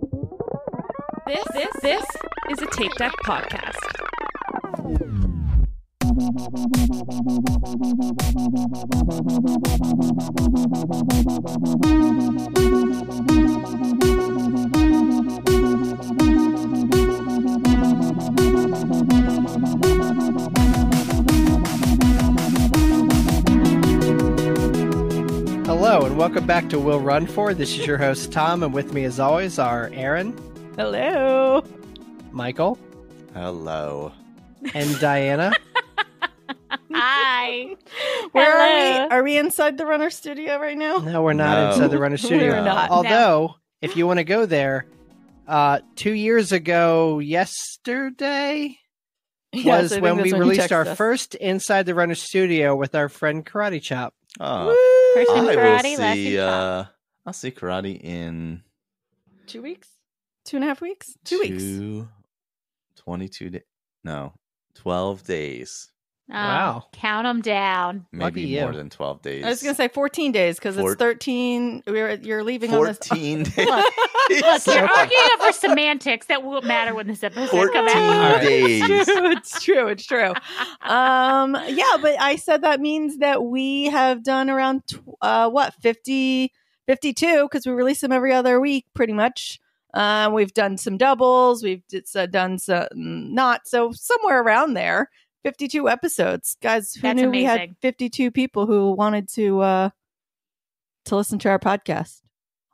This is a Tape Deck podcast. Hello, and welcome back to Will Run For. This is your host, Tom, and with me, as always, are Aaron. Hello. Michael. Hello. And Diana. Hi. Where are we? Are we inside the Runner Studio right now? No, we're not inside the Runner Studio. We're not. Although, if you want to go there, 2 years ago yesterday was when we released our first Inside the Runner Studio with our friend Karate Chop. Oh, Person I karate, will lesson see. chop. I'll see karate in 2 weeks? 2.5 weeks? 2 weeks. 22 days. No, 12 days. Wow. Count them down. Lucky Maybe you. more than 12 days. I was going to say 14 days because it's 13. You're leaving on this. 14 days. Look, you're arguing over semantics that won't matter when this episode 14 comes out. days. It's true. Yeah, but I said that means that we have done around 52 because we release them every other week, pretty much. We've done some doubles. We've done some not, so somewhere around there. 52 episodes, guys. Who That's knew amazing. we had 52 people who wanted to listen to our podcast?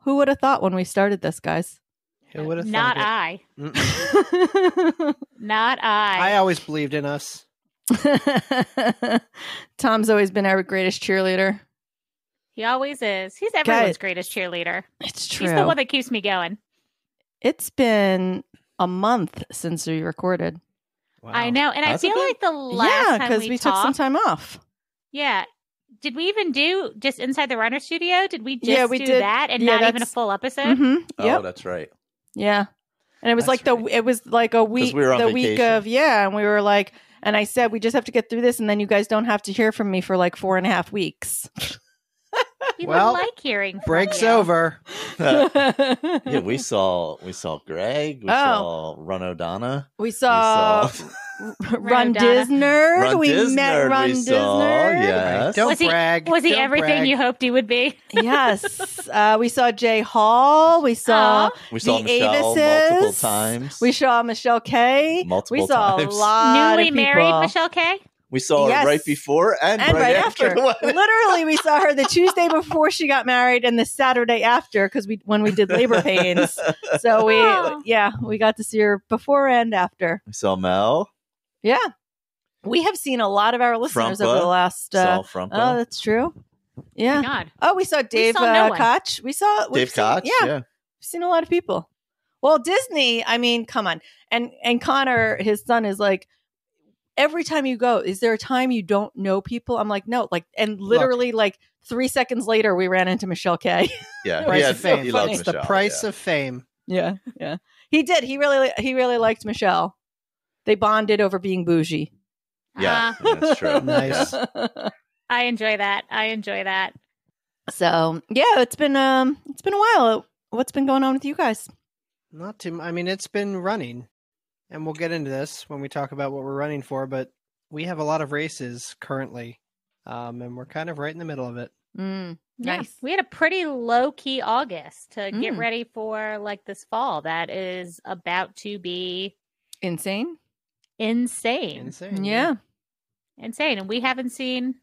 Who would have thought when we started this, guys? Who would have Not thought I. it? Not I. I always believed in us. Tom's always been our greatest cheerleader. He always is. He's everyone's greatest cheerleader. It's true. He's the one that keeps me going. It's been a month since we recorded. Wow. I know. And Has I it feel been? like the last time because we took some talked, time off. Yeah. Did we even do just Inside the Runner Studio? Did we just we do did. that and Yeah, not even a that's- full episode? Mm-hmm. Oh, Yep. that's right. Yeah. And it was That's like it was like a week, we were on the week vacation. of, and we were like, and I said, we just have to get through this. And then you guys don't have to hear from me for like 4.5 weeks. People Well, like hearing from Break's you. over. Yeah, we saw Greg. We saw Run O'Donna. We saw Run Disnerd. Run We Disnerd met Run we saw, Disnerd. yes. Don't Was he- brag. Was he Don't everything brag. you hoped he would be? Yes. We saw Jay Hall. We saw We saw the Michelle Avises. multiple times. We saw Michelle K. Multiple We saw times. a lot Newly of people. married Michelle K? We saw Yes. her right before and right after. the wedding. Literally, we saw her the Tuesday before she got married and the Saturday after because when we did labor pains. So we got to see her before and after. We saw Mel. Yeah, we have seen a lot of our listeners over the Frumpa. last. Saw Frumpa. Oh, that's true. Yeah. Oh my God. Oh, we saw Dave saw no one. Koch. We've Dave seen- Koch. Yeah, we've seen a lot of people. Well, Disney. I mean, come on. And Connor, his son, is like. Every time you go, is there a time you don't know people? I'm like, no, and literally 3 seconds later, we ran into Michelle K. Yeah. Price He of fame. he loves It's the Michelle, price yeah. of fame. Yeah. He did. He really liked Michelle. They bonded over being bougie. Yeah, that's true. Nice. Yeah. I enjoy that. So yeah, it's been a while. What's been going on with you guys? Not too. I mean, it's been running, and we'll get into this when we talk about what we're running for. But we have a lot of races currently, and we're kind of right in the middle of it. Yeah. Nice. We had a pretty low key August to get Mm. ready for this fall that is about to be Insane. insane. Insane. Yeah. Insane. And we haven't seen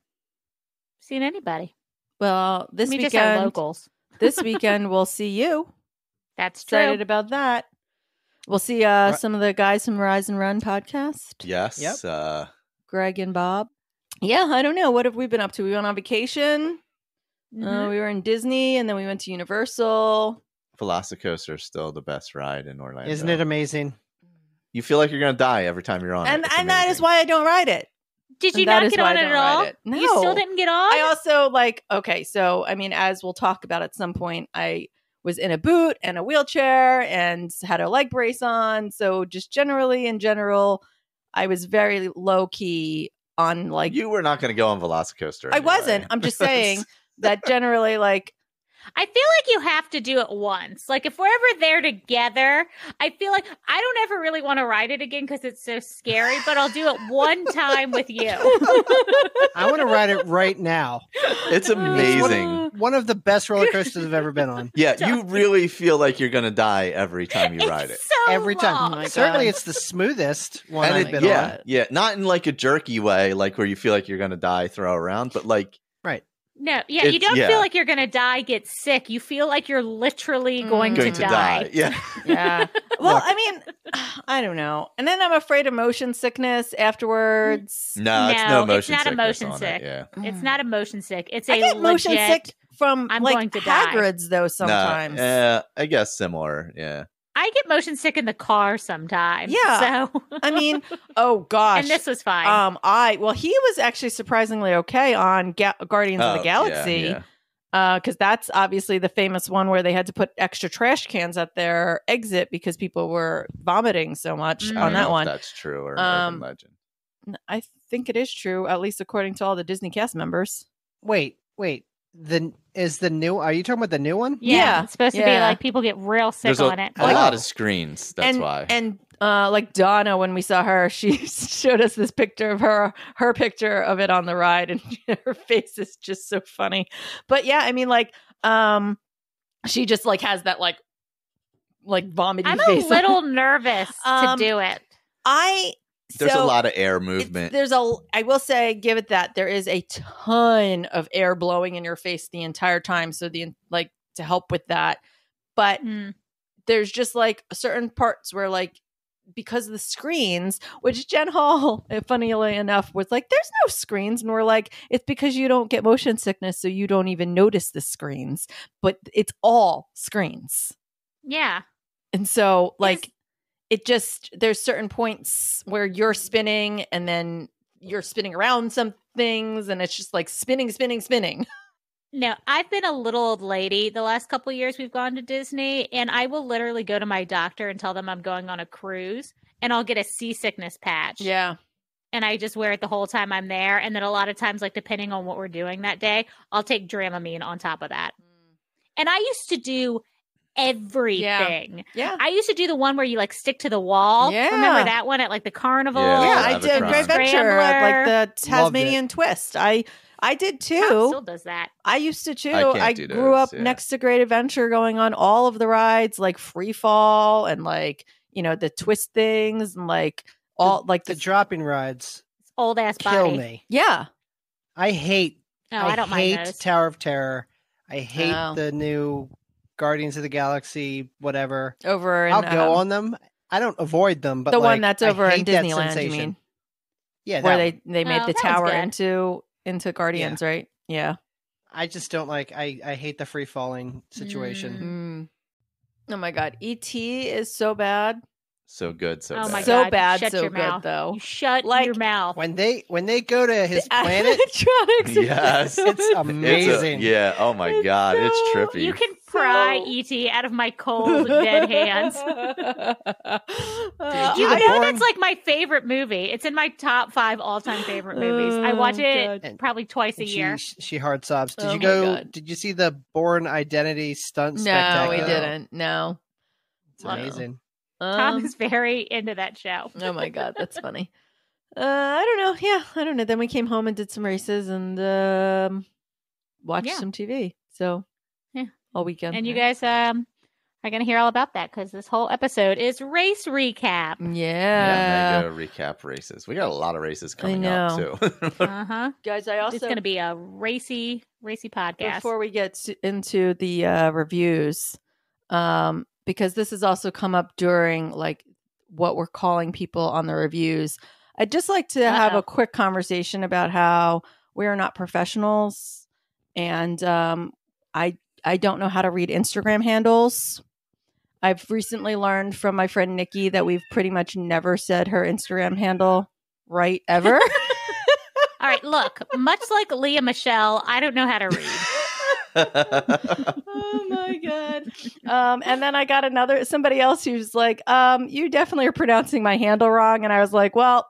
anybody. Well, this We just are weekend, locals. this weekend we'll see you. That's true. Excited about that. We'll see some of the guys from Rise and Run podcast. Yes. Yep. Greg and Bob. Yeah, I don't know. What have we been up to? We went on vacation. Mhm. We were in Disney, and then we went to Universal. Velocicoaster is still the best ride in Orlando. Isn't it amazing? You feel like you're going to die every time you're on And it. It's that is amazing. why I don't ride it. Did you And that not is get why on I it don't at all? ride it. You still No. didn't get on? I also okay, so I mean, as we'll talk about at some point, I was in a boot and a wheelchair and had a leg brace on. So just in general, I was very low key on You were not going to go on Velocicoaster. I anyway. wasn't. I'm just saying that generally, I feel like you have to do it once. Like, if we're ever there together, I feel like I don't ever really want to ride it again because it's so scary, but I'll do it one time with you. I want to ride it right now. It's amazing. It's one of the best roller coasters I've ever been on. Yeah, you really feel like you're going to die every time you ride it. So Every time. long. Certainly, it's the smoothest one And I've been on. Yeah, not in like a jerky way, like where you feel like you're going to die, throw around, but like... Right. No, yeah, you don't feel like you're going to die, get sick. You feel like you're literally going to die. Yeah. Yeah. Well, I mean, I don't know. And then I'm afraid of motion sickness afterwards. No, it's no motion it's not a sickness motion on sick. It, yeah. It's not a motion sick. It's I a get motion legit, sick from I'm like going to die. Hagrid's though sometimes. No, I guess similar, yeah. I get motion sick in the car sometimes. Yeah. So I mean, oh gosh. and this was fine. He was actually surprisingly okay on Guardians of the Galaxy. Yeah. Because that's obviously the famous one where they had to put extra trash cans at their exit because people were vomiting so much Mm. I on don't that know one. if that's true or urban legend. I think it is true, at least according to all the Disney cast members. Wait. Are you talking about the new one? Yeah. It's supposed to be like people get real sick There's on it. a lot of screens, that's why. And like Donna, when we saw her, she showed us this picture of her picture of it on the ride, and her face is just so funny. But yeah, I mean, like, she just like has that like vomiting face. I'm a little nervous to do it. There's a lot of air movement. I will say, give it that. There is a ton of air blowing in your face the entire time. So to help with that. But there's just like certain parts where like, because of the screens, which Jen Hall, funnily enough, was like, there's no screens. And we're like, it's because you don't get motion sickness. So you don't even notice the screens, but it's all screens. Yeah. And so like, there's certain points where you're spinning and then you're spinning around some things and it's just like spinning. No, I've been a little old lady the last couple of years we've gone to Disney, and I will literally go to my doctor and tell them I'm going on a cruise, and I'll get a seasickness patch. Yeah. And I just wear it the whole time I'm there. And then a lot of times, like depending on what we're doing that day, I'll take Dramamine on top of that. And I used to do everything. Yeah. I used to do the one where you like stick to the wall. Yeah. Remember that one at like the carnival? Yeah, I did Great Adventure, like the Tasmanian Twist. I did too. Tom still does that. I used to too. I grew up next to Great Adventure, going on all of the rides, like Free Fall and like, you know, the twist things and like all like the dropping rides. Old ass kill body. Me. Yeah. I hate. I don't mind those. Tower of Terror. I hate the new Guardians of the Galaxy, whatever. I'll go on them. I don't avoid them, but the like, one that's over in Disneyland, you mean? Yeah, where they made the tower into Guardians, Yeah. right? Yeah. I just don't like. I hate the free falling situation. Oh my god, E.T. is so bad. So good, so Oh bad. my So God, bad, shut so your good mouth. though. You shut your mouth. When they go to his planet, animatronics are Yes. so it's amazing. Yeah. Oh my God, it's trippy. You can pry E.T. out of my cold, dead hands. You know that's like my favorite movie. It's in my top 5 all-time favorite movies. I watch it probably twice a year. She hard sobs. Did Oh you my go? God. Did you see the Bourne Identity stunt No, spectacular? we didn't. No. It's amazing. Tom is very into that show. Oh my god, that's funny. I don't know. Yeah, I don't know. Then we came home and did some races and watched some TV. So all weekend. And you guys are going to hear all about that because this whole episode is race recap. Yeah. Mega recap races. We got a lot of races coming up too. Guys, I also it's going to be a racy podcast. Before we get into the reviews, because this has also come up during like what we're calling people on the reviews. I'd just like to have a quick conversation about how we are not professionals, and I don't know how to read Instagram handles. I've recently learned from my friend Nikki that we've pretty much never said her Instagram handle right ever. All right, look, much like Leah Michelle, I don't know how to read. Oh my god. And then I got somebody else who's like, you definitely are pronouncing my handle wrong. And I was like, well,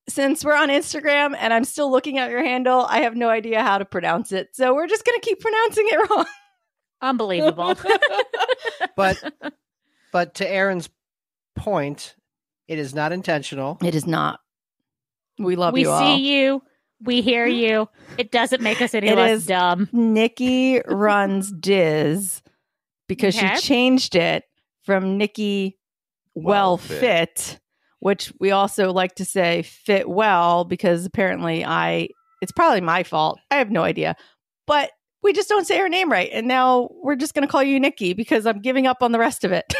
since we're on Instagram and I'm still looking at your handle, I have no idea how to pronounce it. So we're just going to keep pronouncing it wrong. Unbelievable. But to Aaron's point, it is not intentional. It is not. We love you all. We see you. We hear you. It doesn't make us any less dumb. Nikki runs Diz because she changed it from Nikki Well Fit, which we also like to say fit well because apparently it's probably my fault. I have no idea. But we just don't say her name right. And now we're just going to call you Nikki because I'm giving up on the rest of it.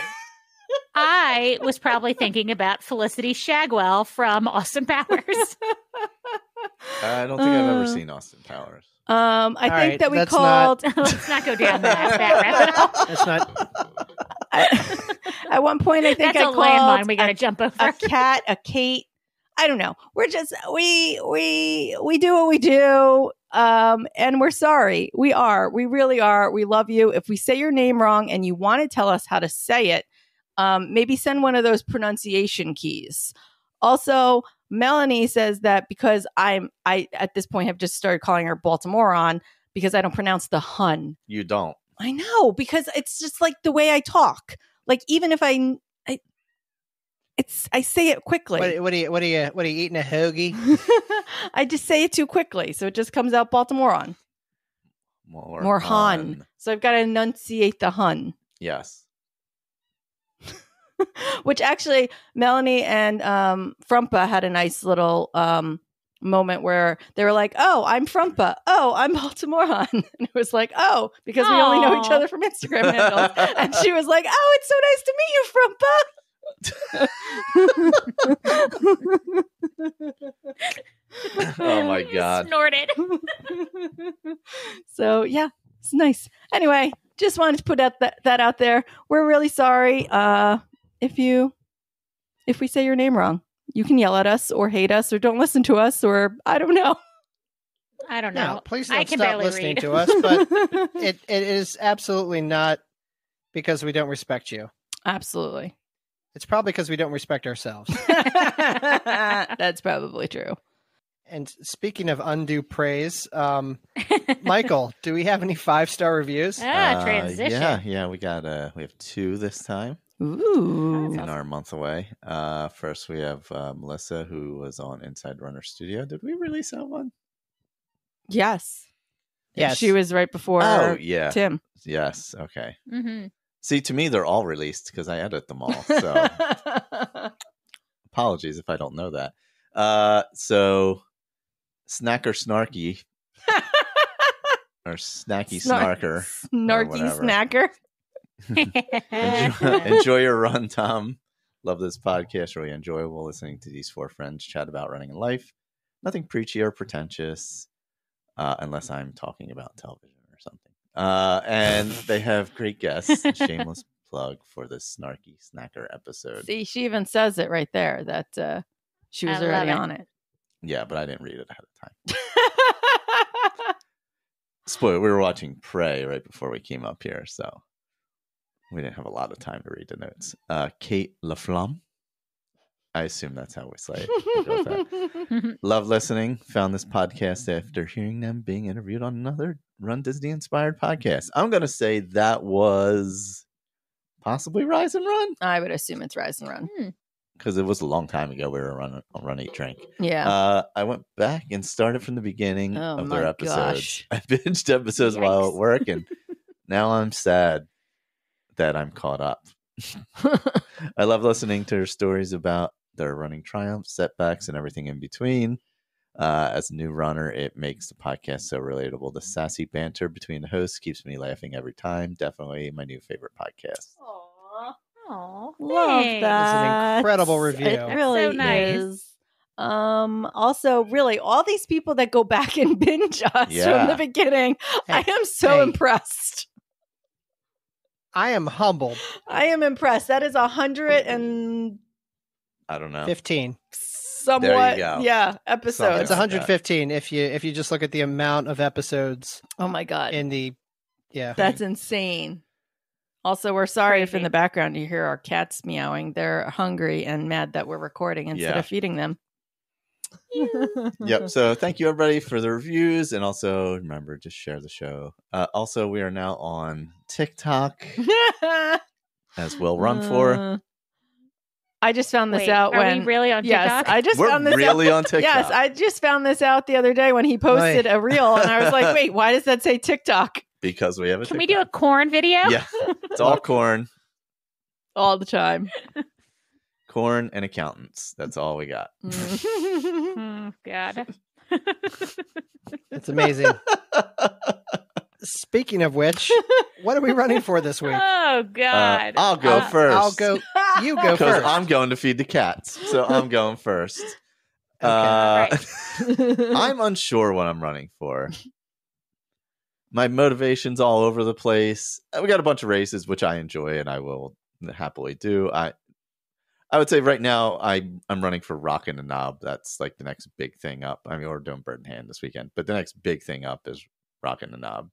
I was probably thinking about Felicity Shagwell from Austin Powers. I don't think I've ever seen Austin Powers. I think that we called. Let's not go down that rabbit hole. That's not. At one point, I think that's I a called landmine we got to jump over. A cat, a Kate. I don't know. We're just we do what we do, and we're sorry. We really are. We love you. If we say your name wrong and you want to tell us how to say it, maybe send one of those pronunciation keys. Also, Melanie says that because I at this point have just started calling her Baltimorean because I don't pronounce the hun. You don't. I know, because it's just like the way I talk. Like even if I say it quickly. What are you eating, a hoagie? I just say it too quickly, so it just comes out Baltimorean. More hun. So I've got to enunciate the hun. Yes. Which actually, Melanie and Frumpa had a nice little moment where they were like, "Oh, I'm Frumpa. Oh, I'm Baltimorean." And it was like, "Oh," because we only know each other from Instagram handles. And she was like, "Oh, it's so nice to meet you, Frumpa." Oh my God. Snorted. So yeah, it's nice. Anyway, just wanted to put that out there. We're really sorry. If we say your name wrong, you can yell at us or hate us or don't listen to us or I don't know. I don't know. No, please don't stop listening to us. But it is absolutely not because we don't respect you. Absolutely. It's probably because we don't respect ourselves. That's probably true. And speaking of undue praise, Michael, do we have any 5-star reviews? Transition. Yeah. We have 2 this time. Ooh. In our month away. First, we have Melissa, who was on Inside Runner Studio. Did we release that one? Yes. Yes. She was right before Tim. Yes. Okay. Mm-hmm. See, to me, they're all released because I edit them all. So apologies if I don't know that. So Snacker Snarky or Snacky Snarker. Snarky Snacker. Enjoy your run, Tom. Love this podcast. Really enjoyable listening to these 4 friends chat about running in life. Nothing preachy or pretentious, unless I'm talking about television or something. And they have great guests. Shameless plug for this Snarky Snacker episode. See, she even says it right there that she was already on it. Yeah, but I didn't read it ahead of time. Spoiler, we were watching Prey right before we came up here, so we didn't have a lot of time to read the notes. Kate Laflamme. I assume that's how we say it. Love listening. Found this podcast after hearing them being interviewed on another Run Disney inspired podcast. I'm going to say that was possibly Rise and Run. I would assume it's Rise and Run. Because it was a long time ago we were on Run, Eat, Drink. Yeah. I went back and started from the beginning of their episodes. Gosh. I binged episodes while at work, and now I'm sad that I'm caught up. I love listening to their stories about their running triumphs, setbacks, and everything in between. As a new runner, it makes the podcast so relatable. The sassy banter between the hosts keeps me laughing every time. Definitely my new favorite podcast. Aww, love that. That's an incredible review. It really so nice. is. Also, really, all these people that go back and binge us from the beginning, I am so impressed. I am humbled. I am impressed. That is 100 and I don't know, 15. Somewhat, there you go. Yeah, episodes. It's 115 if you just look at the amount of episodes. Oh my god! That's insane. Also, we're sorry if in the background you hear our cats meowing. They're hungry and mad that we're recording instead of feeding them. Yep. So thank you everybody for the reviews, and also remember to share the show. Also, we are now on TikTok as Will Run for. I just found this out when... Are we really on TikTok? Yes, I just found this really out. On TikTok. Yes, I just found this out the other day when he posted a reel, and I was like, wait, why does that say TikTok? Because we have a Can TikTok. we do a corn video? Yeah, it's all corn. All the time. Corn and accountants. That's all we got. Oh, God. It's amazing. Speaking of which, what are we running for this week? Oh, God. I'll go first. I'll go. You go first. I'm going to feed the cats, so I'm going first. Okay. I'm unsure what I'm running for. My motivation's all over the place. We got a bunch of races, which I enjoy, and I will happily do. I would say right now I'm running for Rockin' the Knob. That's like the next big thing up. I mean, we're doing Bird in Hand this weekend, but the next big thing up is Rockin' the Knob.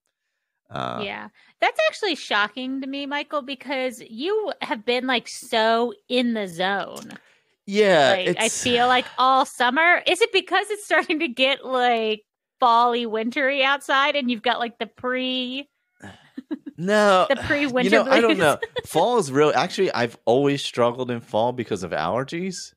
Yeah, that's actually shocking to me, Michael, because you have been like so in the zone. Yeah, like, I feel like all summer. Is it because it's starting to get like fall-y, wintry outside, and you've got like the pre-winter? I don't know. Fall is real. Actually, I've always struggled in fall because of allergies.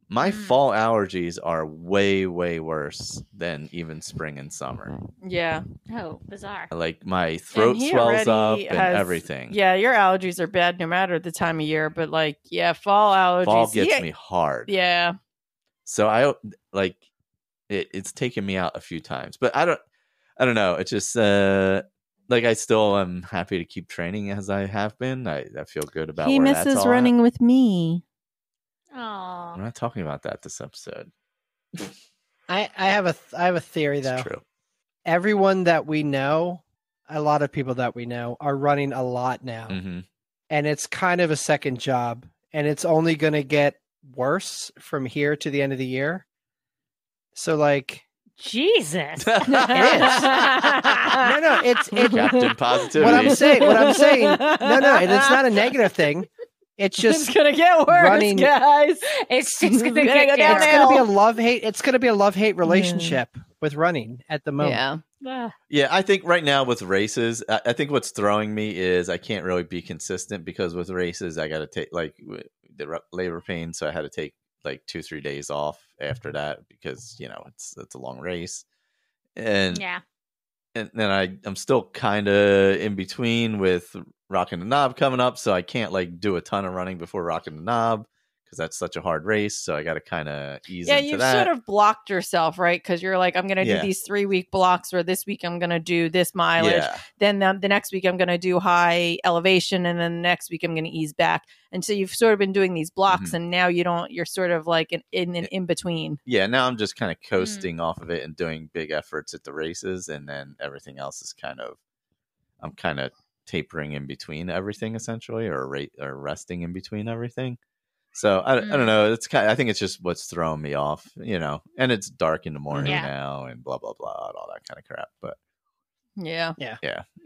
My fall allergies are way, way worse than even spring and summer. Yeah. Oh, bizarre. Like my throat swells up and everything. Yeah, your allergies are bad no matter the time of year, but like, yeah, fall allergies. Fall gets me hard. Yeah. So I like it's taken me out a few times, but I don't know. It's just like I still am happy to keep training as I have been. I feel good about where that's all. He misses running with me. Oh, we're not talking about that this episode. I have a theory though. It's true. Everyone that we know, a lot of people that we know, are running a lot now, and it's kind of a second job, and it's only going to get worse from here to the end of the year. So, like, Jesus, it is. No, it's Captain Positivity. What I'm saying, no, it's not a negative thing. It's just gonna get worse, guys. It's just gonna get down. It's gonna be a love-hate. It's gonna be a love-hate relationship with running at the moment. Yeah. I think right now with races, I think what's throwing me is I can't really be consistent because with races I got to take like the labor pain, so I had to take like 2-3 days off after that because it's a long race, and then I'm still kind of in between with Rockin' the Knob coming up, so I can't like do a ton of running before Rockin' the Knob because that's such a hard race. So I got to kind of ease into you've that. Sort of blocked yourself, right? Because you're like, I'm going to do these 3-week blocks, or this week I'm going to do this mileage. Yeah. Then the next week I'm going to do high elevation, and then the next week I'm going to ease back. And so you've sort of been doing these blocks, and now you're sort of like in between. Yeah, now I'm just kind of coasting off of it and doing big efforts at the races, and then everything else is I'm kind of tapering in between everything essentially, or resting in between everything. So I don't know. It's I think it's just what's throwing me off, and it's dark in the morning now and blah, blah, blah, and all that kind of crap. But yeah.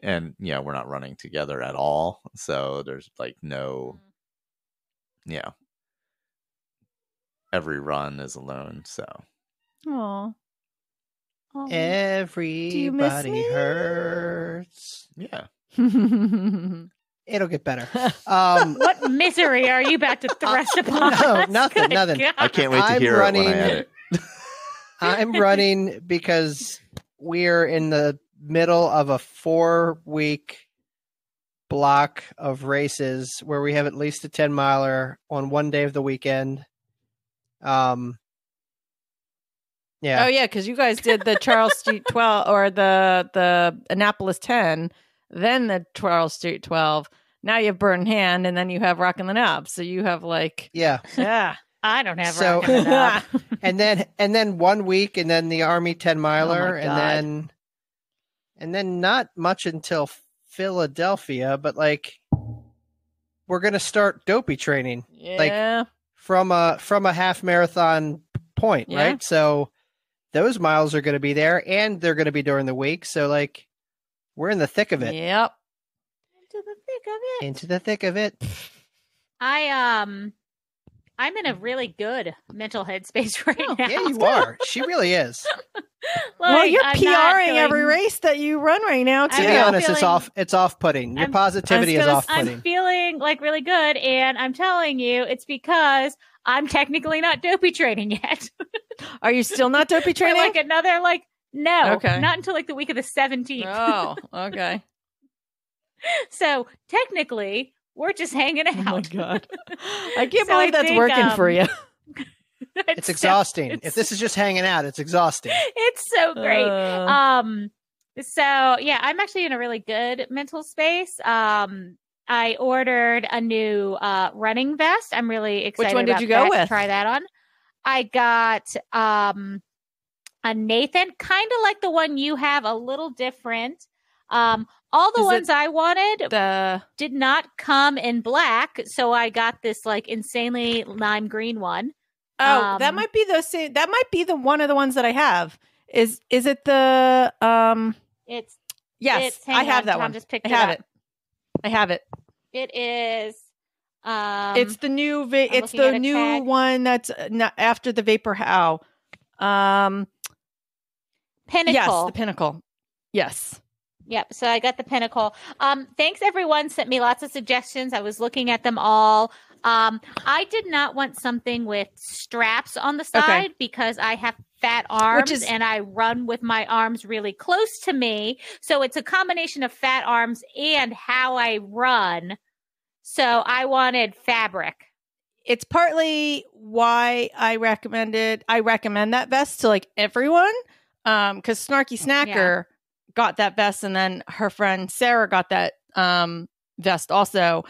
And we're not running together at all. So there's like no, every run is alone. So. Aww. Everybody hurts. Yeah. It'll get better. What misery are you about to thrust upon us? Nothing. God. I can't wait to hear it when I edit. I'm running because we're in the middle of a 4-week block of races where we have at least a 10-miler on one day of the weekend. Yeah. Oh yeah, because you guys did the Charles Street 12 or the Annapolis 10, then the Charles Street 12. Now you have Bird in Hand, and then you have Rockin' the Knob. So you have like yeah. I don't have Rockin' the Knob. and then 1 week, and then the Army 10-miler, and then not much until Philadelphia, but like we're gonna start dopey training, like from a half marathon point, right? So those miles are going to be there, and they're going to be during the week. So like we're in the thick of it. Yep. Into the thick of it. I I'm in a really good mental headspace right now. Yeah, you are. She really is. Well, you're PRing every race that you run right now, too. To be honest, it's off-putting. Your positivity is off-putting. I'm feeling like really good, and I'm telling you, it's because I'm technically not dopey training yet. Are you still not dopey training? Like another, no, not until like the week of the 17th. Oh, okay. So technically, we're just hanging out. Oh my God. I can't believe that's working for you. It's exhausting. If this is just hanging out, it's exhausting. It's so great. So yeah, I'm actually in a really good mental space. I ordered a new running vest. I'm really excited. Which one did you go with? To try that on. I got a Nathan, kind of like the one you have, a little different. All the ones I wanted did not come in black, so I got this like insanely lime green one. Oh, that might be the same. That might be the one of the ones that I have. Is it the It's yes, I have that one. Just picked I have it. I have it. It is. It's the new. It's the new one that's not after the Vapor How. Pinnacle. Yes, the Pinnacle. Yes. Yep. So I got the Pinnacle. Thanks, everyone. Sent me lots of suggestions. I was looking at them all. I did not want something with straps on the side because I have fat arms and I run with my arms really close to me. So it's a combination of fat arms and how I run. So I wanted fabric. It's partly why I recommend that vest to like everyone. Because Snarky Snacker got that vest, and then her friend Sarah got that vest also.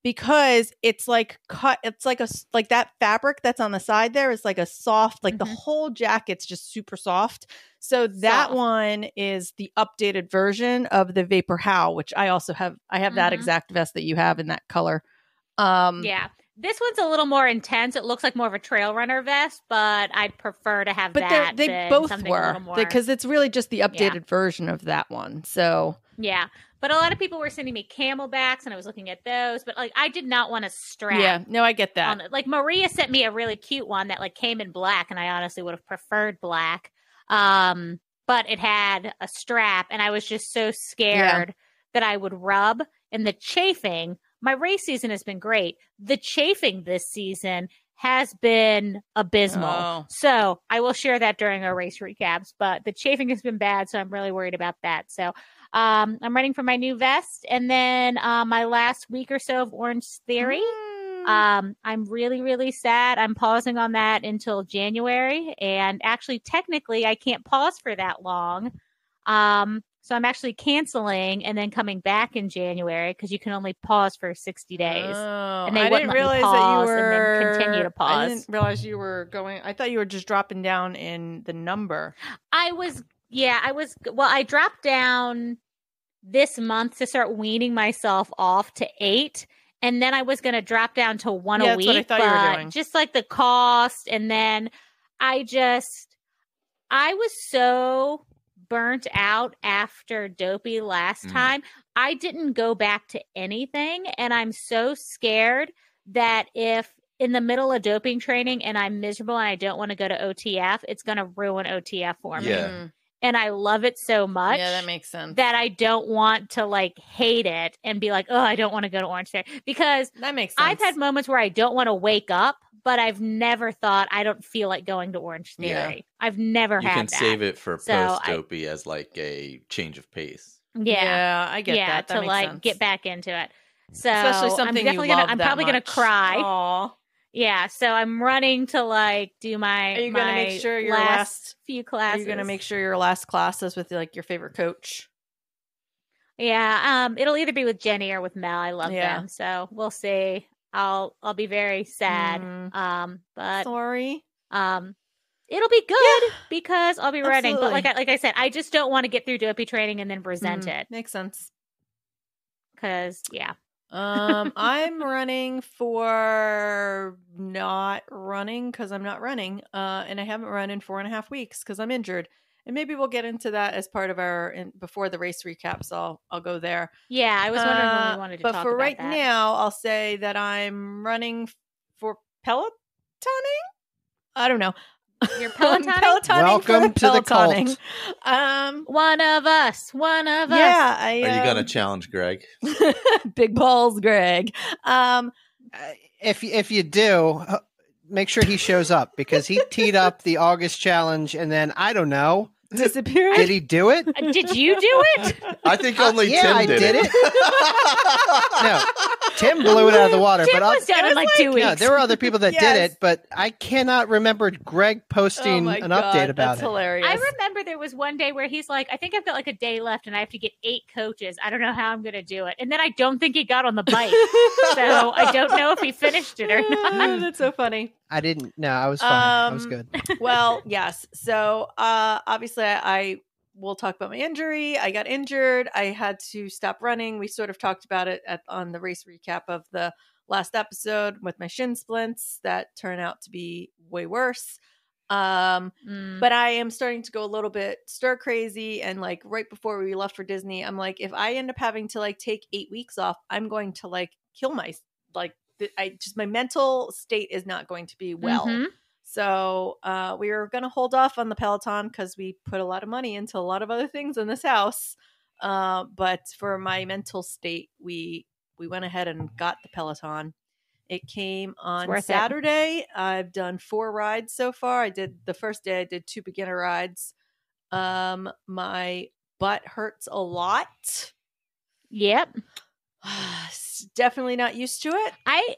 Because it's like cut, it's like that fabric that's on the side there is like a soft, like the whole jacket's just super soft. So that one is the updated version of the Vapor How, which I also have. I have that exact vest that you have in that color. This one's a little more intense. It looks like more of a trail runner vest, but I'd prefer to have that. But they both were, because it's really just the updated version of that one. So yeah. But a lot of people were sending me camelbacks, and I was looking at those. But like, I did not want a strap. Yeah, no, I get that. Like Maria sent me a really cute one that like came in black, and I honestly would have preferred black. But it had a strap, and I was just so scared that I would rub. And the chafing, my race season has been great. The chafing this season has been abysmal. Oh. So I will share that during our race recaps. But the chafing has been bad, so I'm really worried about that. So I'm running for my new vest, and then my last week or so of Orange Theory. I'm really, really sad. I'm pausing on that until January, and actually, technically, I can't pause for that long. So I'm actually canceling and then coming back in January, because you can only pause for 60 days. Oh, and they I wouldn't didn't let me realize pause that you were and then continue to pause. I didn't realize you were going. I thought you were just dropping down in the number. I was. Well, I dropped down this month to start weaning myself off to 8. And then I was going to drop down to 1 a week. That's what I thought you were doing. Just like the cost. And then I was so burnt out after Dopey last time. I didn't go back to anything. And I'm so scared that if in the middle of doping training and I'm miserable and I don't want to go to OTF, it's going to ruin OTF for me. Yeah. And I love it so much. Yeah, that makes sense. That I don't want to like hate it and be like, oh, I don't want to go to Orange Theory. Because that makes sense. I've had moments where I don't want to wake up, but I've never thought I don't feel like going to Orange Theory. Yeah. I've never had that. You can save it for post-dopey as like a change of pace. Yeah, I get that. That to makes like sense. get back into it. So especially something I'm probably gonna cry. Aww. Yeah, so I'm running to like do my. Are you going to make sure your last few classes? Are you going to make sure your last classes with like your favorite coach? Yeah, it'll either be with Jenny or with Mel. I love them, so we'll see. I'll be very sad. But sorry. It'll be good because I'll be running. But like I said, I just don't want to get through dopey training and then resent it. Makes sense. Because I'm running for not running because I'm not running. And I haven't run in 4.5 weeks because I'm injured. And maybe we'll get into that as part of our before the race recap. So I'll go there. Yeah, I was wondering when we wanted to talk about that. But for right now, I'll say that I'm running for Pelotoning? I don't know. You're Pelotoning? Pelotoning. Welcome to the Pelotoning. cult. One of us. Yeah. Are you going to challenge Greg? Big balls, Greg. If you do, make sure he shows up because he teed up the August challenge and then, I don't know. Disappeared? Did he do it? Did you do it? I think only Tim I did it. No, Tim blew it out of the water. Tim but was done in like 2 weeks. No, there were other people that Yes. did it, but I cannot remember Greg posting my an God, update about that's it. hilarious. I remember there was one day where he's like, I think I've got like a day left and I have to get 8 coaches. I don't know how I'm going to do it. And then I don't think he got on the bike. So I don't know if he finished it or not. That's so funny. I didn't. No, I was fine. I was good. Well, yes. So obviously I will talk about my injury. I got injured. I had to stop running. We sort of talked about it on the race recap of the last episode with my shin splints that turn out to be way worse. But I am starting to go a little bit stir crazy. And like right before we left for Disney, I'm like, if I end up having to like take 8 weeks off, I'm going to like kill my, like, my mental state is not going to be well. Mm-hmm. So we were going to hold off on the Peloton because we put a lot of money into a lot of other things in this house. But for my mental state, we went ahead and got the Peloton. It came on Saturday. I've done 4 rides so far. The first day I did 2 beginner rides. My butt hurts a lot. Yep. Definitely not used to it. I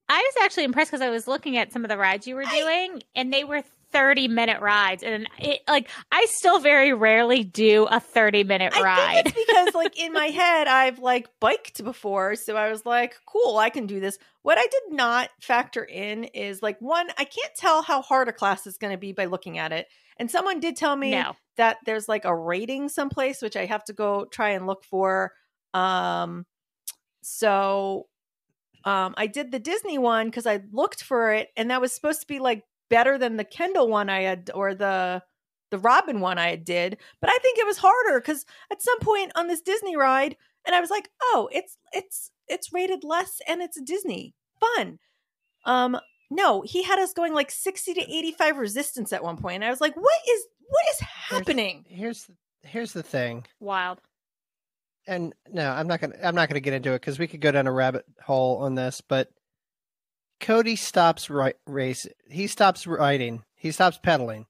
was actually impressed because I was looking at some of the rides you were doing, and they were 30-minute rides. And I still very rarely do a 30-minute ride. I think it's because, like, in my head, I've like biked before, so I was like, "Cool, I can do this." What I did not factor in is like, one, I can't tell how hard a class is going to be by looking at it. And someone did tell me that there's like a rating someplace, which I have to go try and look for. So I did the Disney one because I looked for it, and that was supposed to be like better than the Kendall one I had, or the Robin one I did. But I think it was harder because at some point on this Disney ride, and I was like, oh, it's rated less, and it's Disney fun. No, he had us going like 60 to 85 resistance at one point. And I was like, what is happening? Here's the thing. Wild. And no, I'm not gonna get into it because we could go down a rabbit hole on this. But Cody stops racing. He stops riding. He stops pedaling.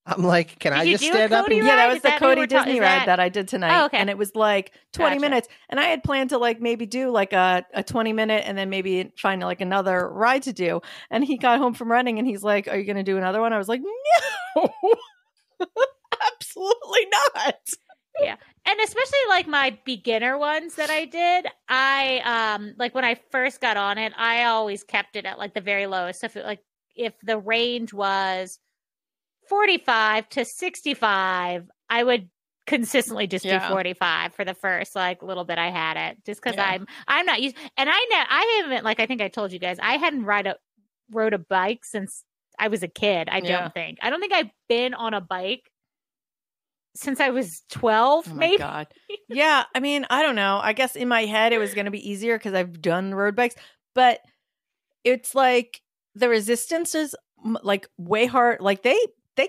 I'm like, can I just stand up and yeah, that was the Cody Disney ride that I did tonight. Oh, okay. And it was like 20 minutes. And I had planned to like maybe do like a 20-minute and then maybe find like another ride to do. And he got home from running and he's like, are you going to do another one? I was like, no, absolutely not. Yeah. And especially like my beginner ones that I did, I like when I first got on it, I always kept it at like the very lowest. If the range was 45 to 65, I would consistently just do 45 for the first like little bit I had it, just because I'm not used. And I haven't, like I think I told you guys, I hadn't rode a bike since I was a kid. I don't think I've been on a bike since I was 12, maybe. God. Yeah, I mean, I don't know. I guess in my head it was going to be easier because I've done road bikes, but it's like the resistance is like way hard. Like they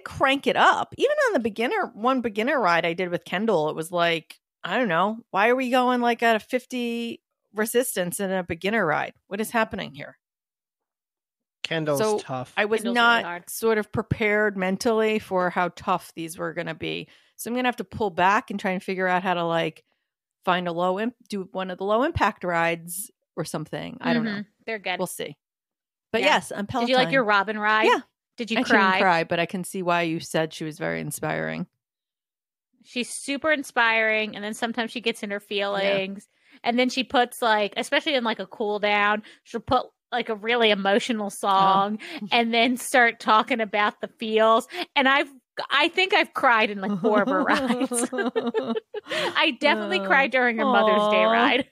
crank it up. Even on the beginner ride I did with Kendall, it was like, I don't know, why are we going like at a 50 resistance in a beginner ride? What is happening here? Kendall's tough. I was not really sort of prepared mentally for how tough these were going to be. So I'm going to have to pull back and try and figure out how to like find do one of the low impact rides or something. I don't know. They're good. We'll see. But yes, I'm Peloton. Did you like your Robin ride? Yeah. Did you I cry? didn't cry, but I can see why you said she was very inspiring. She's super inspiring. And then sometimes she gets in her feelings. Yeah. And then she puts like, especially in like a cool down, she'll put like a really emotional song and then start talking about the feels. And I think I've cried in like 4 of her rides. I definitely cried during her Mother's Day ride.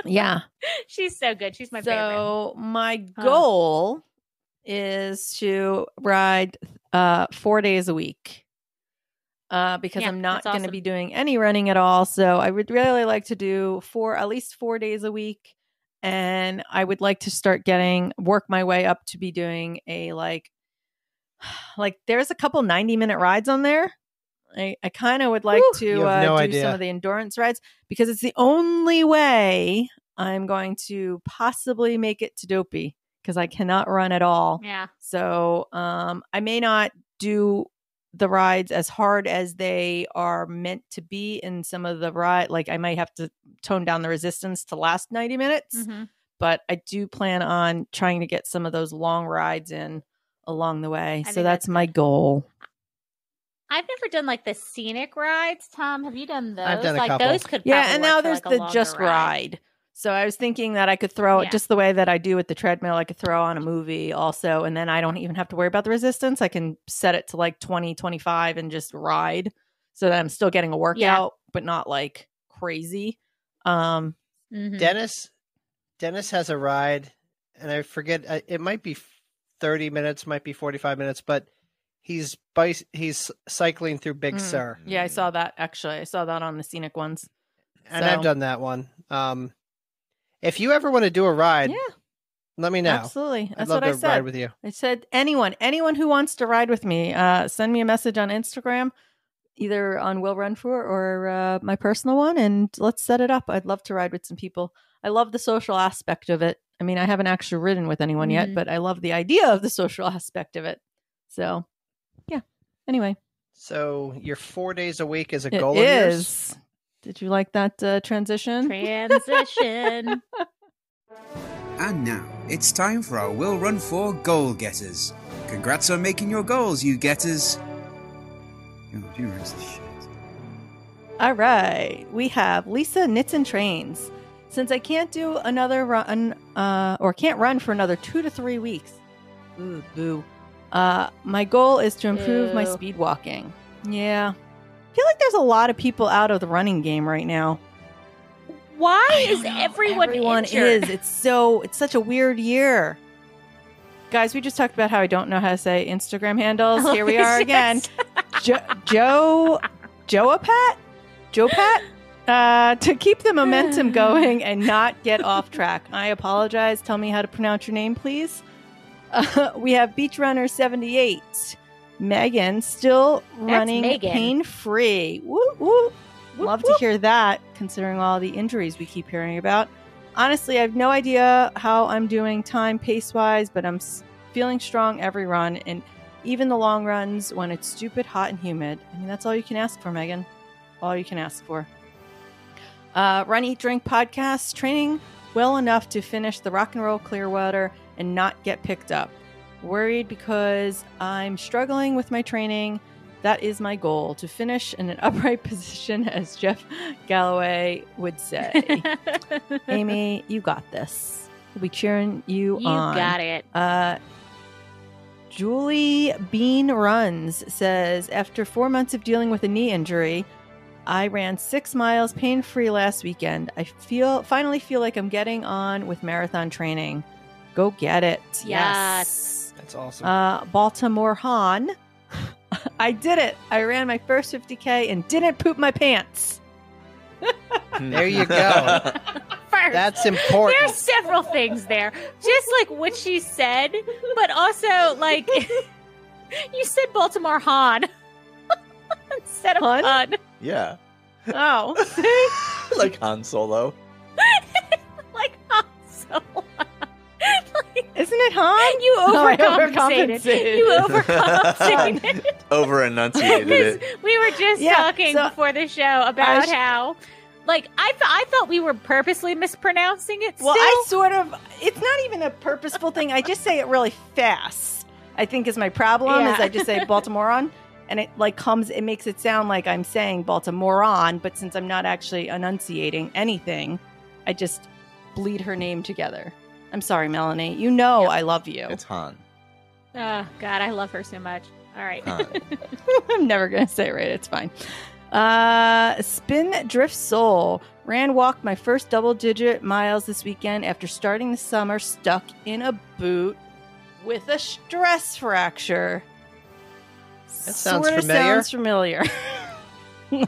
Yeah. She's so good. She's my favorite. So my goal is to ride 4 days a week because I'm not going to be doing any running at all. So I would really like to do at least 4 days a week. And I would like to work my way up to be doing a like there's a couple 90-minute rides on there. I kind of would like to do some of the endurance rides because it's the only way I'm going to possibly make it to Dopey because I cannot run at all. Yeah. So I may not do the rides as hard as they are meant to be in some of the ride. Like I might have to tone down the resistance to last 90 minutes, but I do plan on trying to get some of those long rides in along the way. So that's my goal. I've never done like the scenic rides. Tom, have you done those? I've done a couple. Those could and now there's the just ride. So I was thinking that I could throw it just the way that I do with the treadmill. I could throw on a movie also, and then I don't even have to worry about the resistance. I can set it to like 20, 25 and just ride so that I'm still getting a workout, but not like crazy. Dennis has a ride, and I forget, it might be 30 minutes, might be 45 minutes, but he's cycling through Big Sur. Yeah, I saw that actually. I saw that on the scenic ones. And I've done that one. If you ever want to do a ride, let me know. Absolutely. That's what I said. Ride with you. I said anyone who wants to ride with me, send me a message on Instagram, either on Will Run For or my personal one, and let's set it up. I'd love to ride with some people. I love the social aspect of it. I mean, I haven't actually ridden with anyone yet, but I love the idea of the social aspect of it. So, yeah. Anyway. So your 4 days a week is a goal of yours? Did you like that transition? Transition. And now, it's time for our Will Run For Goal Getters. Congrats on making your goals, you getters. Oh, you rest of shit. All right. We have Lisa Knits and Trains. Since I can't do another run, or can't run for another 2 to 3 weeks. Ooh, boo. My goal is to improve my speed walking. Yeah. I feel like there's a lot of people out of the running game right now. Why is everyone injured? It's such a weird year. Guys, we just talked about how I don't know how to say Instagram handles. Here we are again. Joe Pat? To keep the momentum going and not get off track. I apologize. Tell me how to pronounce your name, please. We have Beach Runner 78. Megan still running pain-free. Woo, woo. Love to hear that, considering all the injuries we keep hearing about. Honestly, I have no idea how I'm doing time pace-wise, but I'm feeling strong every run, and even the long runs when it's stupid, hot, and humid. I mean, that's all you can ask for, Megan. All you can ask for. Run, Eat, Drink podcast, training well enough to finish the Rock and Roll Clearwater and not get picked up. Worried because I'm struggling with my training. That is my goal, to finish in an upright position, as Jeff Galloway would say. Amy, you got this. We'll be cheering you on. You got it. Julie Bean Runs says, after 4 months of dealing with a knee injury, I ran 6 miles pain-free last weekend. I finally feel like I'm getting on with marathon training. Go get it. Yes. That's awesome. Baltimore Han. I did it. I ran my first 50K and didn't poop my pants. There you go. First, that's important. There's several things there. Just like what she said, but also like you said Baltimore Han instead of Han. Yeah. Oh. Like Han Solo. Like Han Solo. Isn't it Han? You overcompensated. You overcompensated. Over-enunciated it. We were just talking before the show about how, like, I thought we were purposely mispronouncing it. Well, it's not even a purposeful thing. I just say it really fast, I think is my problem, is I just say Baltimorean, and it makes it sound like I'm saying Baltimorean, but since I'm not actually enunciating anything, I just bleed her name together. I'm sorry, Melanie. You know I love you. It's Han. Oh, God, I love her so much. All right. I'm never going to say it right. It's fine. Spin Drift Soul. Walked my first double-digit miles this weekend after starting the summer stuck in a boot with a stress fracture. That sounds familiar. We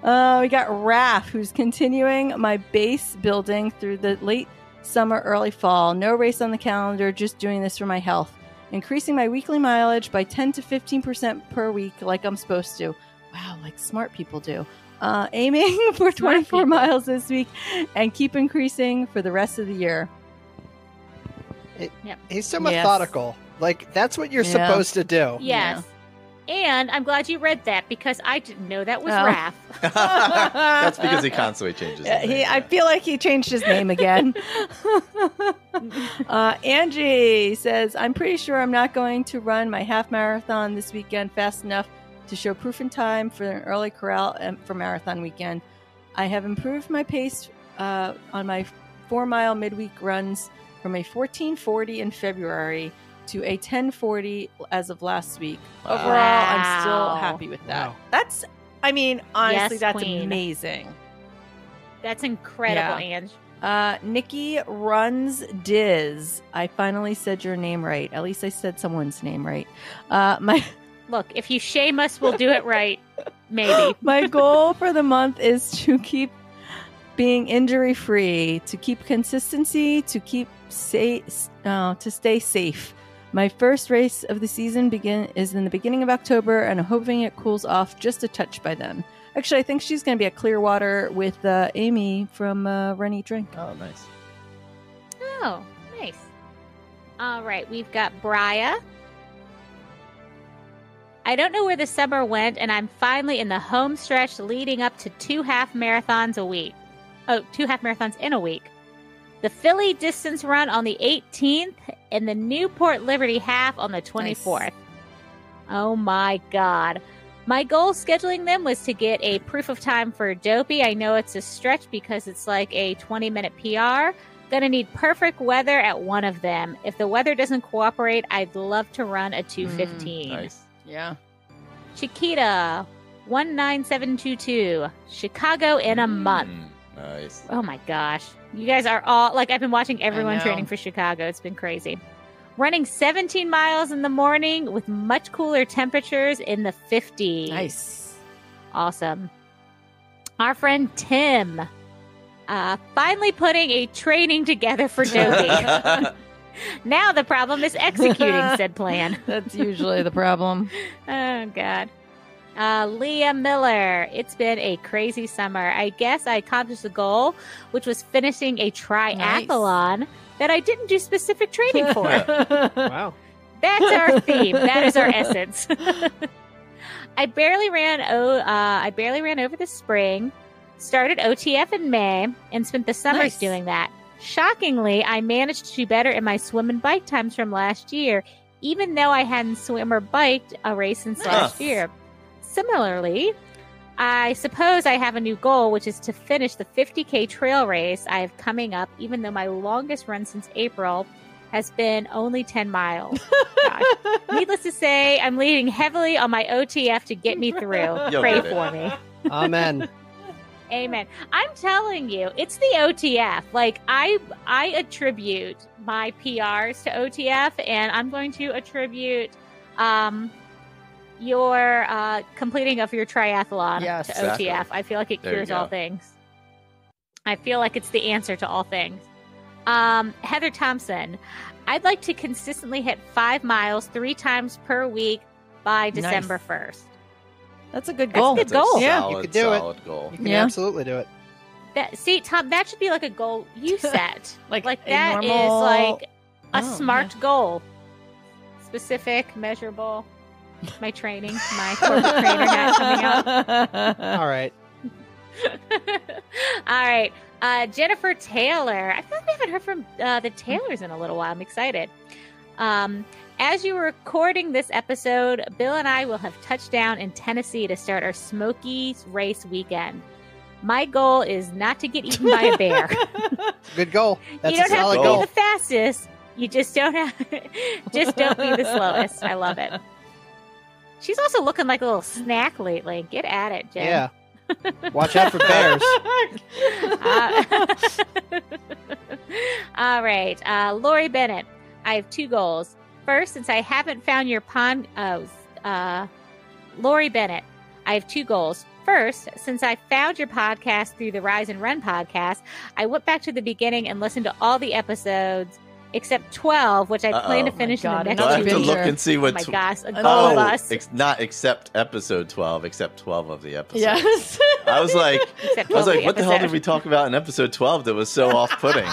got Raph, who's continuing my base building through the late summer, early fall. No race on the calendar, just doing this for my health. Increasing my weekly mileage by 10 to 15% per week like I'm supposed to. Wow, like smart people do. Aiming for 24 miles this week and keep increasing for the rest of the year. He's so methodical. Like, that's what you're supposed to do. Yes. Yeah. And I'm glad you read that because I didn't know that was Raph. That's because he constantly changes his name. I feel like he changed his name again. Angie says, I'm pretty sure I'm not going to run my half marathon this weekend fast enough to show proof in time for an early corral for marathon weekend. I have improved my pace on my 4-mile midweek runs from a 14:40 in February to a 10:40 as of last week. Wow. Overall, I'm still happy with that. Wow. That's, I mean, honestly, Yes, that's queen. amazing. That's incredible, Ange. Nikki runs Diz. I finally said your name right. At least I said someone's name right. Look, if you shame us, we'll do it right. Maybe. My goal for the month is to keep being injury free, to keep consistency, to keep to stay safe. My first race of the season is in the beginning of October, and I'm hoping it cools off just a touch by then. Actually, I think she's going to be at Clearwater with Amy from Run Eat Drink. Oh, nice. Oh, nice. All right, we've got Briya. I don't know where the summer went, and I'm finally in the home stretch leading up to 2 half marathons a week. 2 half marathons in a week. The Philly distance run on the 18th and the Newport Liberty half on the 24th. Nice. Oh my God. My goal scheduling them was to get a proof of time for Dopey. I know it's a stretch because it's like a 20-minute PR. Gonna need perfect weather at one of them. If the weather doesn't cooperate, I'd love to run a 2:15. Nice. Yeah. Chiquita, 19722. Chicago in a month. Nice. Oh my gosh. You guys are all, like, I've been watching everyone training for Chicago. It's been crazy. Running 17 miles in the morning with much cooler temperatures in the 50s. Nice. Awesome. Our friend Tim, finally putting a training together for Dopey. Now the problem is executing said plan. That's usually the problem. Oh, God. Leah Miller, it's been a crazy summer. I guess I accomplished the goal, which was finishing a triathlon that I didn't do specific training for. Wow. That's our theme. That is our essence. I barely ran over the spring, started OTF in May, and spent the summers doing that. Shockingly, I managed to do better in my swim and bike times from last year, even though I hadn't swim or biked a race since last year. Similarly, I suppose I have a new goal, which is to finish the 50K trail race I have coming up, even though my longest run since April has been only 10 miles. Needless to say, I'm leaning heavily on my OTF to get me through. Pray for me. Amen. Amen. I'm telling you, it's the OTF. Like, I attribute my PRs to OTF, and I'm going to attribute your completing of your triathlon to exactly. OTF. I feel like it cures all things. I feel like it's the answer to all things. Heather Thompson, I'd like to consistently hit 5 miles 3 times per week by December 1st. That's a good goal. That's a good goal. Yeah, you could do it. Goal. You can absolutely do it. See, Tom, that should be like a goal you set. like that normal... is like a smart goal. Specific, measurable. My training, my corporate trainer hat coming out. All right. All right. Jennifer Taylor. I feel like we haven't heard from the Taylors in a little while. I'm excited. As you were recording this episode, Bill and I will have touched down in Tennessee to start our Smoky Race weekend. My goal is not to get eaten by a bear. Good goal. That's you don't a have solid to goal. be the fastest. You just don't have. Just don't be the slowest. I love it. She's also looking like a little snack lately. Get at it, Jen. Yeah. Watch out for bears. All right. Lori Bennett. I have 2 goals. First, since I haven't found your Lori Bennett. I have 2 goals. first, since I found your podcast through the Rise and Run podcast, I went back to the beginning and listened to all the episodes except 12, which I plan to finish in the next Do I 2 have to weeks. look and see what... Oh my gosh, a goal of us. Not except episode 12, except 12 of the episodes. Yes. I was like, what the hell did episode. we talk about in episode 12 that was so off-putting?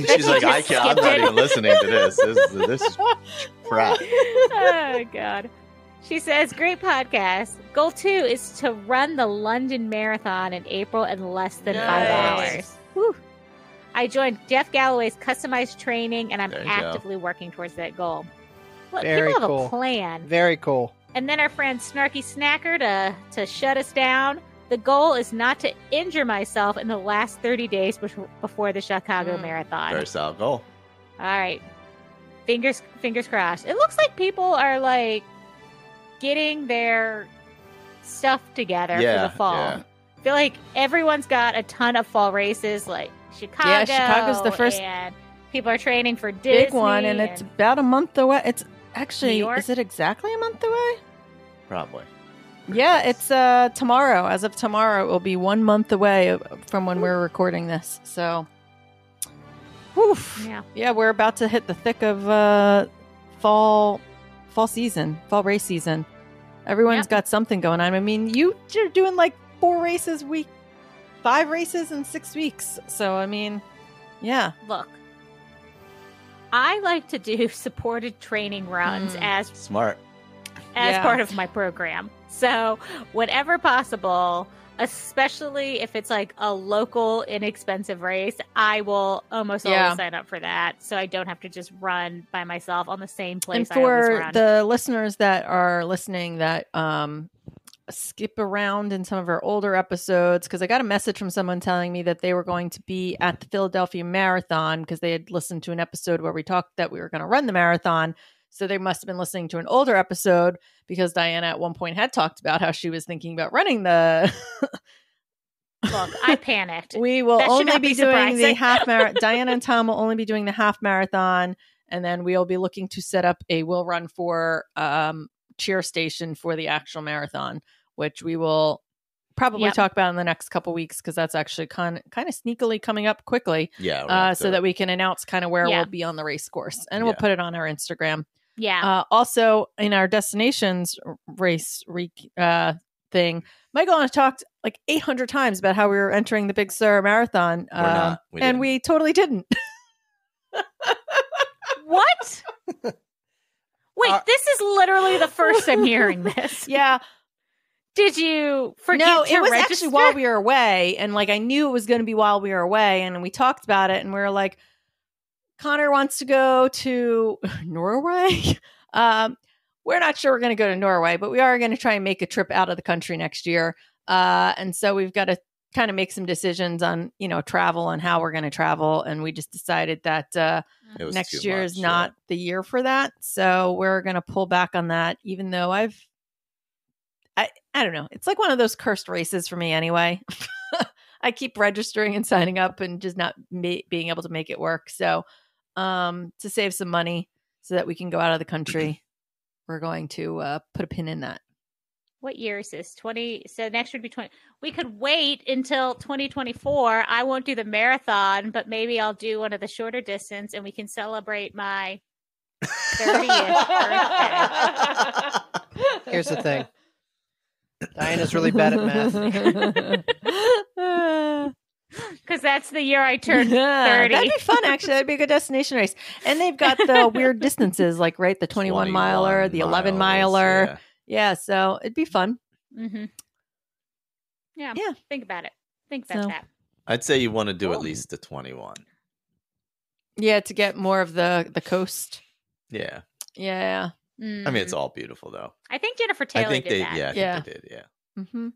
She's like, I'm not even listening to this. This is crap. Oh, God. She says, great podcast. Goal 2 is to run the London Marathon in April in less than 5 hours. Whew. I joined Jeff Galloway's customized training, and I'm actively working towards that goal. Look, Very people have cool. a plan. Very cool. And then our friend Snarky Snacker to shut us down. The goal is not to injure myself in the last 30 days before the Chicago Marathon. Very solid goal. All right. Fingers crossed. It looks like people are like getting their stuff together for the fall. Yeah. I feel like everyone's got a ton of fall races, like Chicago. Yeah, Chicago's the first and people are training for Disney. big one, and it's about a month away. It's actually, New York? is it exactly a month away? Probably. Yeah, it's tomorrow. As of tomorrow, it will be 1 month away from when we're recording this. So, yeah, we're about to hit the thick of fall race season. Everyone's got something going on. I mean, you're doing like 4 races a week, 5 races in 6 weeks. So, I mean, yeah. Look, I like to do supported training runs as smart. Part of my program. So whenever possible, especially if it's like a local inexpensive race, I will almost always sign up for that. So I don't have to just run by myself on the same place. And for the listeners that are listening that skip around in some of our older episodes, because I got a message from someone telling me that they were going to be at the Philadelphia Marathon because they had listened to an episode where we talked that we were going to run the marathon. So they must have been listening to an older episode because Diana at one point had talked about how she was thinking about running the... Look, I panicked. We will only be doing the half marathon. Diana and Tom will only be doing the half marathon. And then we'll be looking to set up a Will Run for cheer station for the actual marathon, which we will probably talk about in the next couple weeks because that's actually kind of sneakily coming up quickly. Yeah. So that we can announce kind of where we'll be on the race course. And we'll put it on our Instagram. Yeah. Also, in our destinations race thing, Michael and I talked like 800 times about how we were entering the Big Sur Marathon. We totally didn't. What? Wait, this is literally the first I'm hearing this. Yeah. Did you forget No, to it was register? actually while we were away. And like I knew it was going to be while we were away. And we talked about it and we were like, Connor wants to go to Norway. We're not sure we're going to go to Norway, but we are going to try and make a trip out of the country next year. And so we've got to kind of make some decisions on, travel and how we're going to travel. And we just decided that next year is not the year for that. So we're going to pull back on that, even though I don't know. It's like one of those cursed races for me anyway. I keep registering and signing up and just not being able to make it work. So to save some money so that we can go out of the country, we're going to put a pin in that. What year is this? 20. So next would be 20. We could wait until 2024. I won't do the marathon, but maybe I'll do one of the shorter distance and we can celebrate my 30th birthday. Here's the thing. Diana's really bad at math. Because that's the year I turned 30. That'd be fun, actually. That'd be a good destination race. And they've got the weird distances, like, right, the 21 miler, the 11 miler. Yeah, so it'd be fun. Mm-hmm. Yeah. Think about it. Think about that. I'd say you want to do at least the 21. Yeah, to get more of the coast. Yeah. Yeah. Mm-hmm. I mean, it's all beautiful, though. I think Jennifer Taylor did that. Yeah, I think they did, yeah. Mm-hmm.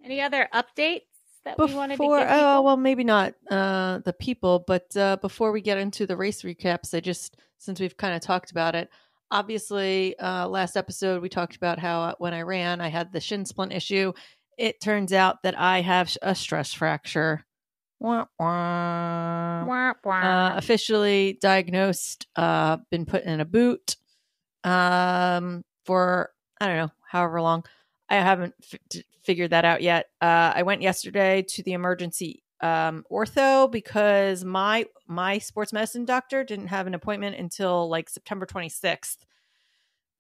Any other updates that we wanted to give people? Well, maybe not the people, but before we get into the race recaps, since we've kind of talked about it, obviously, last episode we talked about how when I ran, I had the shin splint issue. It turns out that I have a stress fracture. Wah, wah. Wah, wah. Officially diagnosed, been put in a boot for, I don't know, however long. I haven't figured that out yet. I went yesterday to the emergency ortho because my sports medicine doctor didn't have an appointment until like September 26th.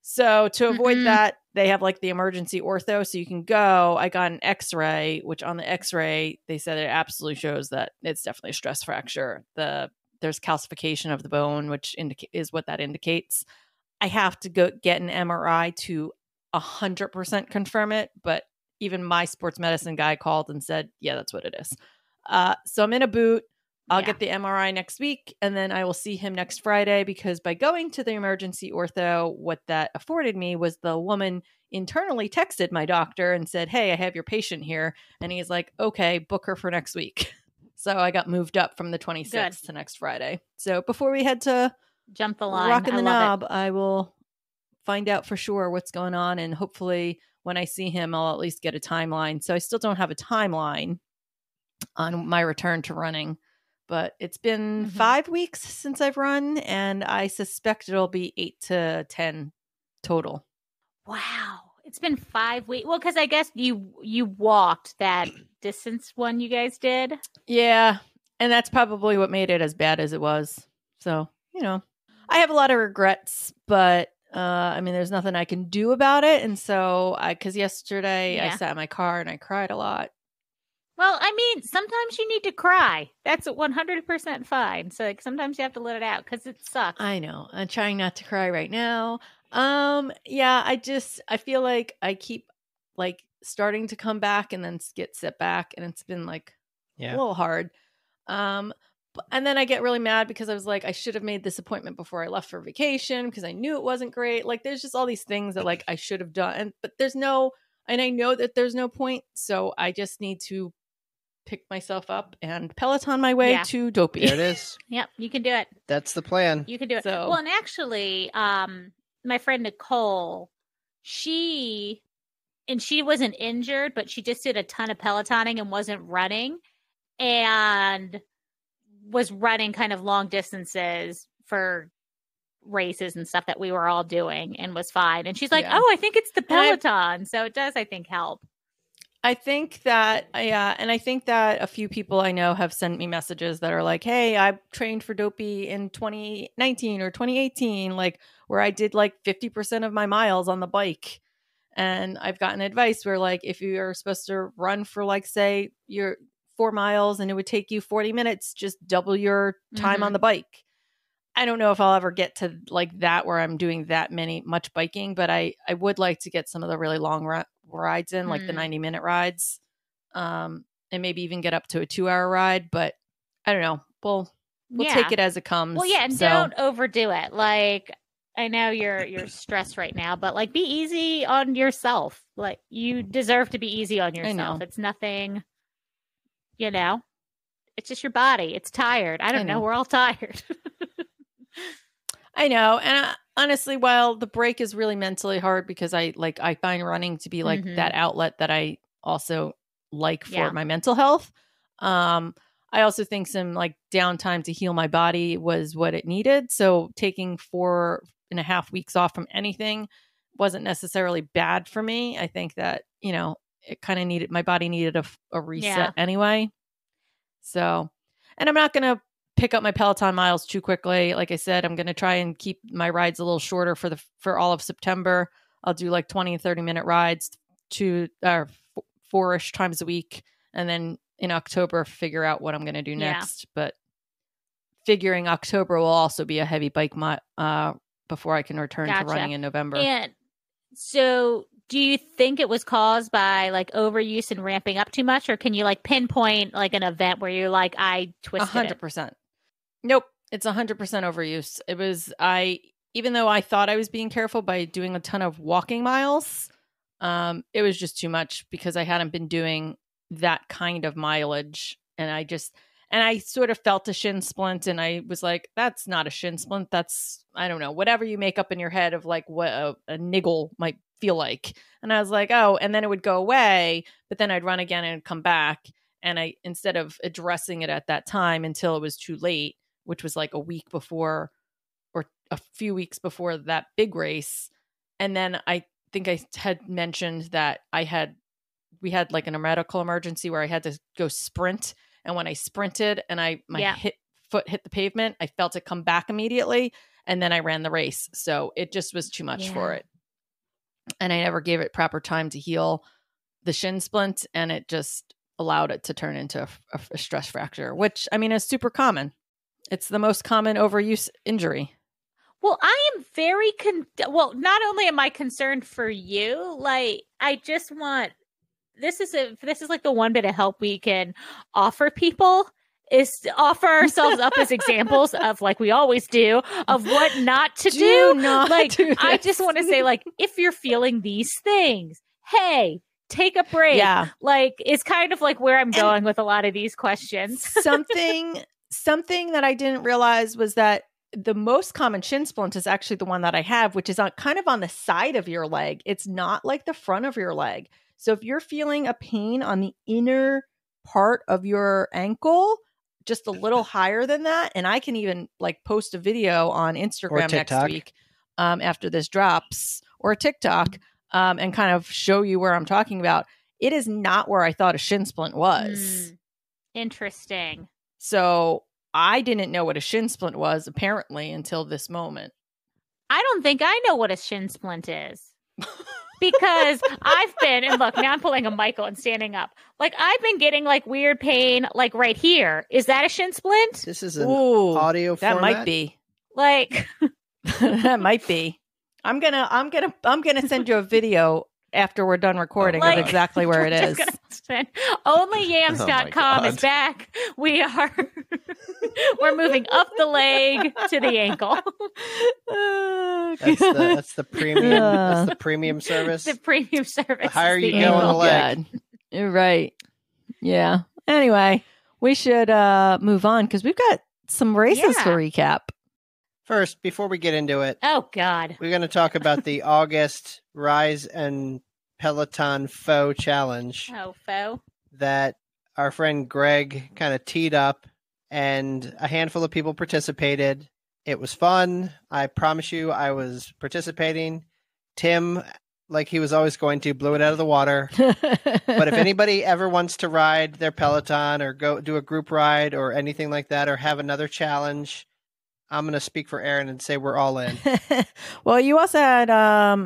So to avoid that, they have like the emergency ortho, so you can go. I got an x-ray, which on the x-ray, they said it absolutely shows that it's definitely a stress fracture. There's calcification of the bone, which is what that indicates. I have to go get an MRI to 100% confirm it, but even my sports medicine guy called and said, yeah, that's what it is. So I'm in a boot. I'll get the MRI next week, and then I will see him next Friday, because by going to the emergency ortho, what that afforded me was the woman internally texted my doctor and said, hey, I have your patient here. And he's like, okay, book her for next week. So I got moved up from the 26th to next Friday. So before we head to jump the line, rocking the knob, I will find out for sure what's going on. And hopefully when I see him, I'll at least get a timeline. So I still don't have a timeline on my return to running. But it's been 5 weeks since I've run, and I suspect it'll be 8 to 10 total. Wow. It's been 5 weeks. Well, because I guess you walked that distance one you guys did. Yeah. And that's probably what made it as bad as it was. So, I have a lot of regrets, but I mean, there's nothing I can do about it. And so, because yesterday I sat in my car and I cried a lot. Well, I mean, sometimes you need to cry. That's 100% fine. So sometimes you have to let it out because it sucks. I know. I'm trying not to cry right now. Yeah, I feel like I keep like starting to come back and then get set back, and it's been like a little hard. And then I get really mad because I was like, I should have made this appointment before I left for vacation because I knew it wasn't great. Like, there's just all these things that like I should have done, but I know that there's no point. So I just need to pick myself up and Peloton my way to Dopey. There it is. Yep, you can do it. That's the plan. You can do it. So, well, and actually, my friend Nicole, she wasn't injured, but she just did a ton of Pelotoning and wasn't running, and was running kind of long distances for races and stuff that we were all doing, and was fine. And she's like, oh, I think it's the Peloton. So it does, I think, help. I think that, and I think that a few people I know have sent me messages that are like, hey, I trained for Dopey in 2019 or 2018, like where I did like 50% of my miles on the bike. And I've gotten advice where like, if you're supposed to run for like, say, your 4 miles and it would take you 40 minutes, just double your time on the bike. I don't know if I'll ever get to like that where I'm doing that much biking, but I would like to get some of the really long rides in, like the 90-minute rides, and maybe even get up to a 2-hour ride. But I don't know. We'll take it as it comes. Well, yeah, and don't overdo it. Like, I know you're stressed right now, but like, be easy on yourself. Like, you deserve to be easy on yourself. It's nothing, it's just your body. It's tired. I don't know. We're all tired. I know. And honestly, while the break is really mentally hard because I find running to be like that outlet that I also like for my mental health. I also think some like downtime to heal my body was what it needed. So taking 4.5 weeks off from anything wasn't necessarily bad for me. I think that, it kind of my body needed a reset anyway. So, and I'm not going to pick up my Peloton miles too quickly. Like I said, I'm going to try and keep my rides a little shorter for all of September. I'll do like 20 and 30-minute rides 4-ish times a week. And then in October, figure out what I'm going to do next. But figuring October will also be a heavy bike before I can return to running in November. And so do you think it was caused by like overuse and ramping up too much? Or can you like pinpoint like an event where you're like, I twisted 100%. Nope. It's 100% overuse. It was, even though I thought I was being careful by doing a ton of walking miles, it was just too much because I hadn't been doing that kind of mileage. And I sort of felt a shin splint, and I was like, that's not a shin splint. That's, I don't know, whatever you make up in your head of like what a niggle might feel like. And I was like, oh, and then it would go away, but then I'd run again and it'd come back. And I, instead of addressing it at that time until it was too late, which was like a week before or a few weeks before that big race. And then I think I had mentioned that we had like a medical emergency where I had to go sprint. And when I sprinted and my foot hit the pavement, I felt it come back immediately. And then I ran the race. So it just was too much for it. And I never gave it proper time to heal the shin splint. And it just allowed it to turn into a stress fracture, which I mean is super common. It's the most common overuse injury. Well, I am very not only am I concerned for you, like I just want this is like the one bit of help we can offer people is to offer ourselves up as examples of, like we always do, of what not to do. Like I just want to say, like, if you're feeling these things, hey, take a break. Yeah. Like it's kind of like where I'm going with a lot of these questions. Something that I didn't realize was that the most common shin splint is actually the one that I have, which is kind of on the side of your leg. It's not like the front of your leg. So if you're feeling a pain on the inner part of your ankle, just a little higher than that, and I can even like post a video on Instagram next week after this drops, or TikTok, and kind of show you where I'm talking about. It is not where I thought a shin splint was. Interesting. So I didn't know what a shin splint was apparently until this moment. I don't think I know what a shin splint is. Because I've been, and look, now I'm pulling a Michael and standing up. Like I've been getting like weird pain, like right here. Is that a shin splint? This is an audio that format? might be. Like that might be. I'm gonna send you a video after we're done recording of exactly where it is. Onlyyams.com is back. We're moving up the leg to the ankle. That's the premium. That's the premium service. The premium service. The higher you go on the leg. God. You're right. Yeah. Anyway, we should move on because we've got some races to recap. First, before we get into it, oh God, we're going to talk about the August Rise and Pelotonfo challenge. Oh, faux. That our friend Greg kind of teed up, and a handful of people participated. It was fun. I promise you, I was participating. Tim, like he was always going to, blew it out of the water. But if anybody ever wants to ride their Peloton or go do a group ride or anything like that, or have another challenge, I'm going to speak for Aaron and say we're all in. Well, you also had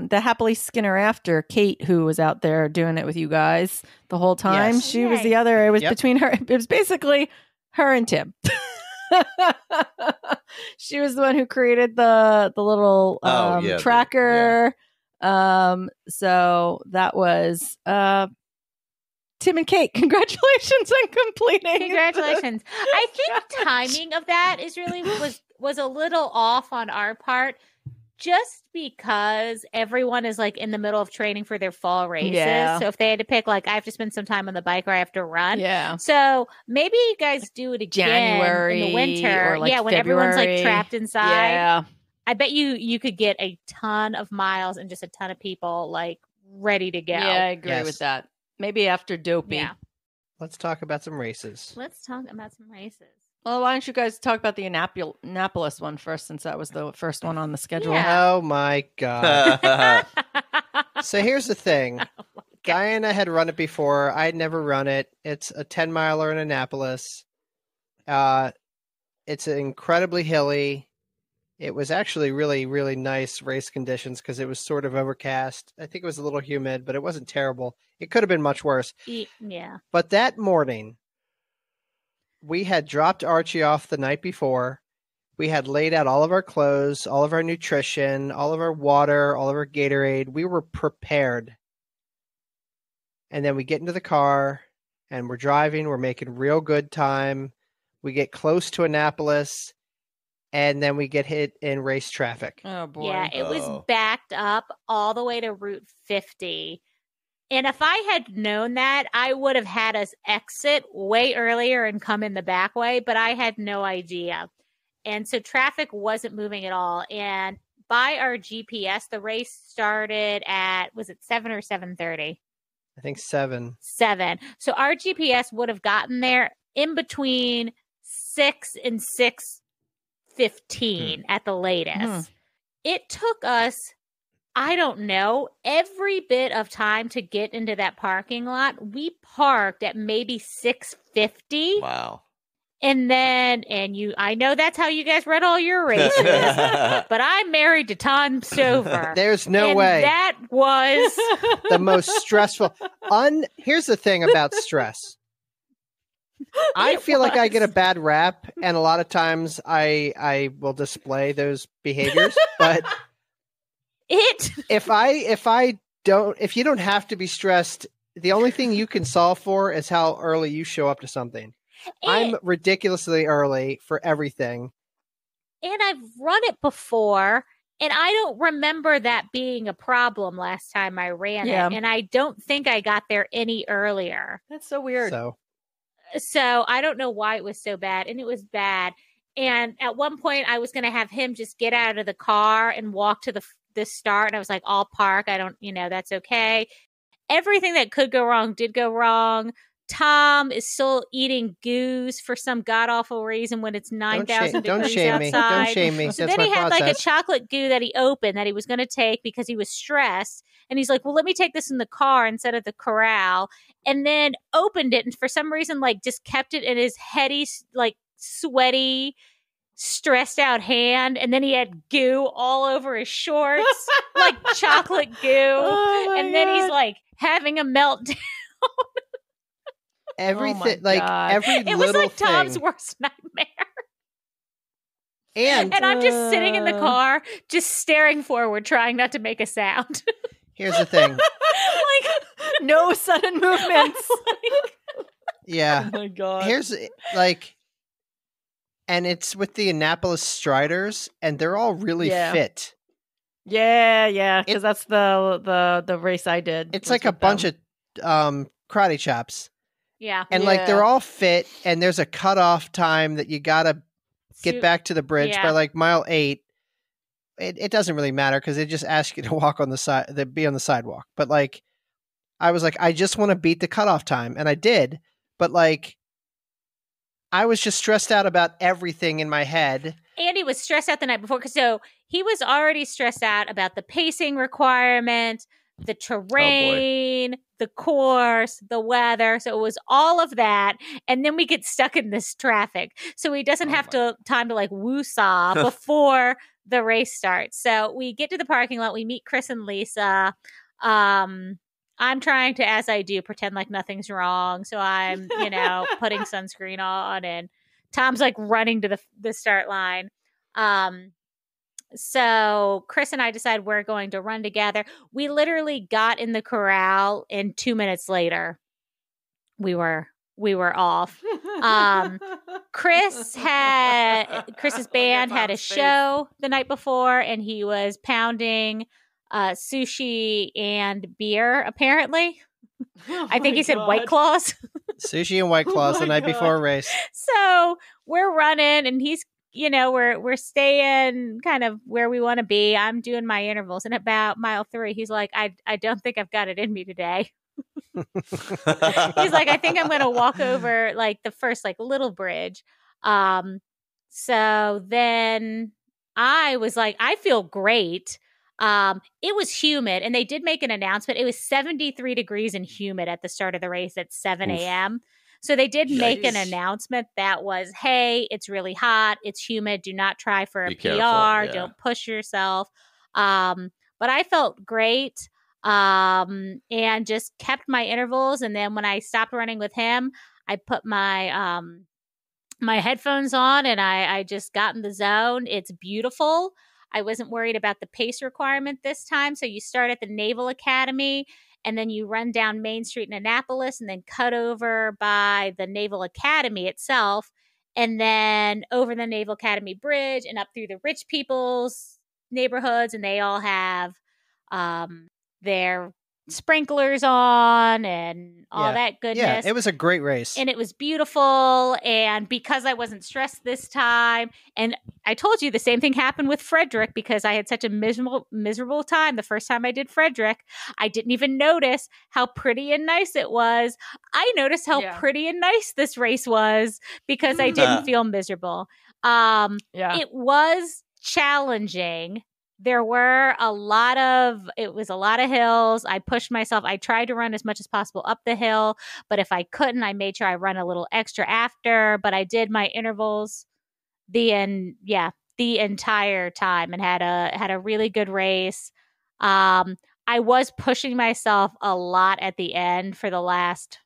the Happily Skinner After, Kate, who was out there doing it with you guys the whole time. Yes. She was the other. It was between her. It was basically her and Tim. She was the one who created the little tracker. So that was Tim and Kate. Congratulations on completing. Congratulations. I think timing of that is really was a little off on our part, just because everyone is like in the middle of training for their fall races. Yeah. So if they had to pick, like, I have to spend some time on the bike or I have to run. Yeah. So maybe you guys do it again January in the winter. or like when February. everyone's like trapped inside. Yeah. I bet you could get a ton of miles and just a ton of people like ready to go. Yeah, I agree with that. Maybe after Dopey. Yeah. Let's talk about some races. Let's talk about some races. Well, why don't you guys talk about the Annapolis one first, since that was the first one on the schedule? Yeah. Oh my God. So here's the thing. Diana had run it before. I'd never run it. It's a 10-miler in Annapolis. It's incredibly hilly. It was actually really, really nice race conditions because it was sort of overcast. I think it was a little humid, but it wasn't terrible. It could have been much worse. Yeah. But that morning, we had dropped Archie off the night before. We had laid out all of our clothes, all of our nutrition, all of our water, all of our Gatorade. We were prepared. And then we get into the car and we're driving. We're making real good time. We get close to Annapolis. And then we get hit in race traffic. Oh, boy. Yeah, it was backed up all the way to Route 50. And if I had known that, I would have had us exit way earlier and come in the back way, but I had no idea. And so traffic wasn't moving at all. And by our GPS, the race started at, was it 7 or 7:30? I think 7. 7. So our GPS would have gotten there in between 6 and 6:15 at the latest. It took us I don't know. Every bit of time to get into that parking lot, we parked at maybe 6:50. Wow. And then, I know that's how you guys run all your races, but I'm married to Tom Stover. There's no way. That was the most stressful. Here's the thing about stress. I feel like I get a bad rap, and a lot of times I will display those behaviors. But if you don't have to be stressed, the only thing you can solve for is how early you show up to something. I'm ridiculously early for everything. And I've run it before, and I don't remember that being a problem last time I ran it. And I don't think I got there any earlier. That's so weird. So I don't know why it was so bad, and it was bad. And at one point, I was going to have him just get out of the car and walk to the start. And I was like, I'll park. That's okay. Everything that could go wrong did go wrong. Tom is still eating goose for some god-awful reason when it's 9,000 degrees outside. Don't shame me. So That's then he had process. like a chocolate goo that he opened that he was going to take because he was stressed. And he's like, well, let me take this in the car instead of the corral. And then opened it and for some reason like just kept it in his heady, like sweaty, stressed out hand. And then he had goo all over his shorts, like chocolate goo. And then he's like having a meltdown. Everything, it was like Tom's worst nightmare. And I'm just sitting in the car, just staring forward, trying not to make a sound. Here's the thing. No sudden movements. Yeah. Oh my God. Here's and it's with the Annapolis Striders, and they're all really fit. Yeah, because that's the race I did. It's like a bunch of karate chops. Yeah. And they're all fit, and there's a cutoff time that you gotta get back to the bridge by like mile 8. It doesn't really matter because they just ask you to walk on the side, be on the sidewalk. But I was like, I just want to beat the cutoff time, and I did. But I was just stressed out about everything in my head. Andy was stressed out the night before, so he was already stressed out about the pacing requirement, the terrain, the course, the weather. So it was all of that. And then we get stuck in this traffic. So he doesn't have time to woo-saw before the race starts. So we get to the parking lot. We meet Chris and Lisa. I'm trying to, as I do, pretend like nothing's wrong. So I'm, putting sunscreen on, and Tom's running to the start line. So Chris and I decide we're going to run together. We literally got in the corral, and 2 minutes later, we were off. Chris's band had a show the night before, and he was pounding sushi and beer, apparently. I think he said White Claws. Sushi and White Claws the night before a race. So we're running, and he's, we're staying kind of where we want to be. I'm doing my intervals, and about mile 3, he's like, I don't think I've got it in me today. He's like, I think I'm going to walk over the first little bridge. So then I was like, I feel great. It was humid, and they did make an announcement. It was 73 degrees and humid at the start of the race at 7 a.m. So they did make an announcement that was, hey, it's really hot. It's humid. Do not try for a PR. Don't push yourself. But I felt great. And just kept my intervals. And then when I stopped running with him, I put my, my headphones on, and I just got in the zone. It's beautiful. I wasn't worried about the pace requirement this time. So you start at the Naval Academy, and then you run down Main Street in Annapolis, and then cut over by the Naval Academy itself, and then over the Naval Academy Bridge and up through the rich people's neighborhoods. And they all have, their sprinklers on and all that goodness. Yeah, it was a great race. And it was beautiful. And because I wasn't stressed this time, and I told you the same thing happened with Frederick, because I had such a miserable time the first time I did Frederick. I didn't even notice how pretty and nice it was. I noticed how pretty and nice this race was because I didn't feel miserable. It was challenging There were it was a lot of hills. I pushed myself. I tried to run as much as possible up the hill, but if I couldn't, I made sure I run a little extra after, but I did my intervals the entire time and had a really good race. I was pushing myself a lot at the end for the last,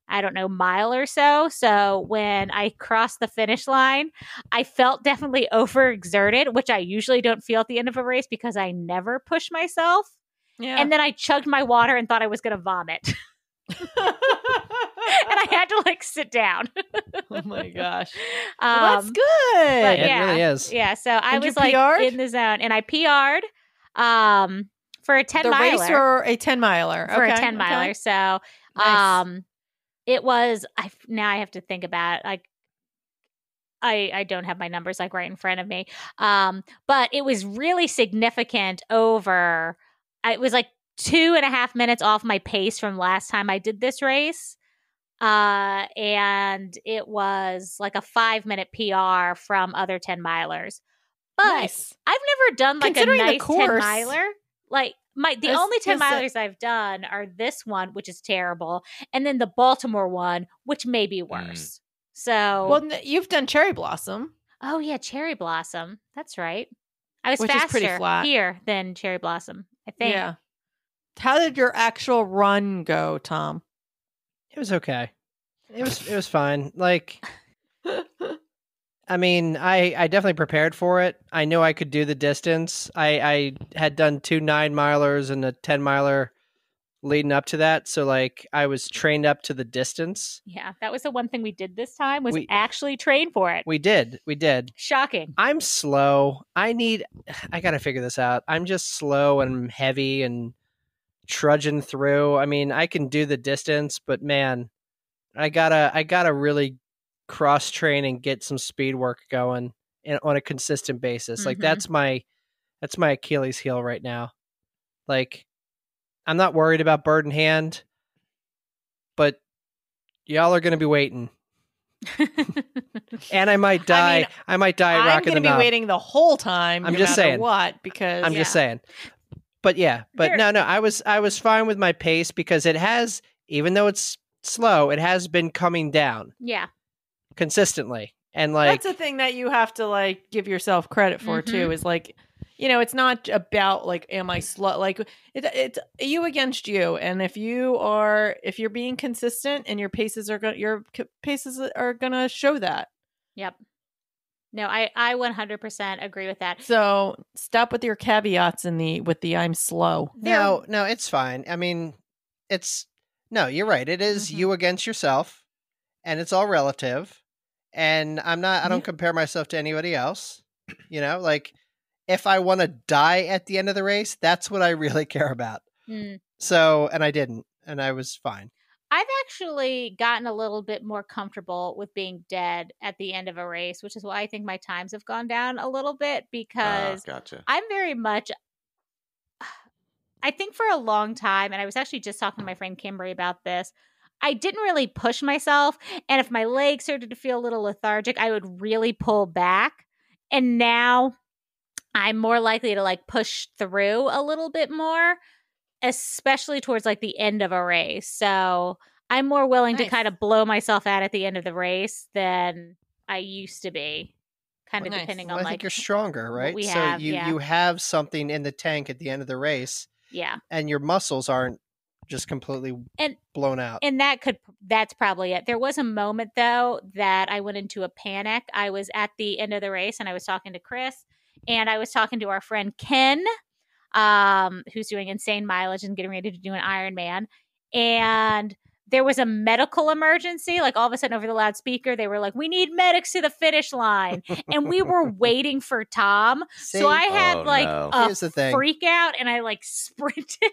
I don't know, mile or so. So when I crossed the finish line, I felt definitely overexerted, which I usually don't feel at the end of a race because I never push myself. Yeah. And then I chugged my water and thought I was going to vomit. And I had to like sit down. Oh my gosh. Well, that's good. It really is. Yeah. So I And was you like PR'd? in the zone and I PR'd for a 10 The miler. race or a 10 miler? For a 10 miler. So Nice. it was, now I have to think about it. Like, I don't have my numbers like right in front of me. But it was really significant over, it was like 2.5 minutes off my pace from last time I did this race. And it was like a 5-minute PR from other 10 milers. But Nice. I've never done like a Considering the nice 10 course. miler. Like the only 10 milers I've done are this one, which is terrible, and then the Baltimore one, which may be worse. So, well, you've done Cherry Blossom. Oh yeah, Cherry Blossom. That's right. I was Which is pretty faster flat. here than Cherry Blossom, I think. Yeah. How did your actual run go, Tom? It was okay. It was fine. Like, I mean, I definitely prepared for it. I knew I could do the distance. I had done 2 9-milers and a 10-miler leading up to that. So, like, I was trained up to the distance. Yeah, that was the one thing we did this time was actually train for it. We did. Shocking. I'm slow. I got to figure this out. I'm just slow and heavy and trudging through. I mean, I can do the distance, but man, I gotta really cross train and get some speed work going on a consistent basis. Like that's my Achilles heel right now. Like I'm not worried about bird in hand, but y'all are going to be waiting. And I might die. I might die I'm rocking the going to be knob. waiting the whole time. I'm no just matter saying. what, because I'm just saying. But yeah, but no, I was fine with my pace because it has, even though it's slow, it has been coming down. Yeah. Consistently. And like that's the thing that you have to like give yourself credit for too, is like, you know, it's not about like, am I slow? Like it's you against you. And if you're being consistent and your paces are going to show that. Yep. No, I 100% agree with that. So stop with your caveats with the I'm slow. No, it's fine. I mean, you're right. It is you against yourself, and it's all relative. And I don't compare myself to anybody else. You know, like if I want to die at the end of the race, that's what I really care about. So, and I didn't, and I was fine. I've actually gotten a little bit more comfortable with being dead at the end of a race, which is why I think my times have gone down a little bit because gotcha. I'm very much, I think for a long time, and I was actually just talking to my friend Kimberly about this, I didn't really push myself. And if my legs started to feel a little lethargic, I would really pull back. And now I'm more likely to like push through a little bit more, especially towards like the end of a race. So I'm more willing to kind of blow myself out at the end of the race than I used to be, kind of depending on I like think you're stronger, right? You have something in the tank at the end of the race. Yeah. And your muscles aren't just completely blown out. And that's probably it. There was a moment though that I went into a panic. I was at the end of the race and I was talking to Chris and I was talking to our friend Ken, who's doing insane mileage and getting ready to do an Ironman. And there was a medical emergency. Like all of a sudden over the loudspeaker, they were like, we need medics to the finish line. And we were waiting for Tom. So I had a freak out and I like sprinted.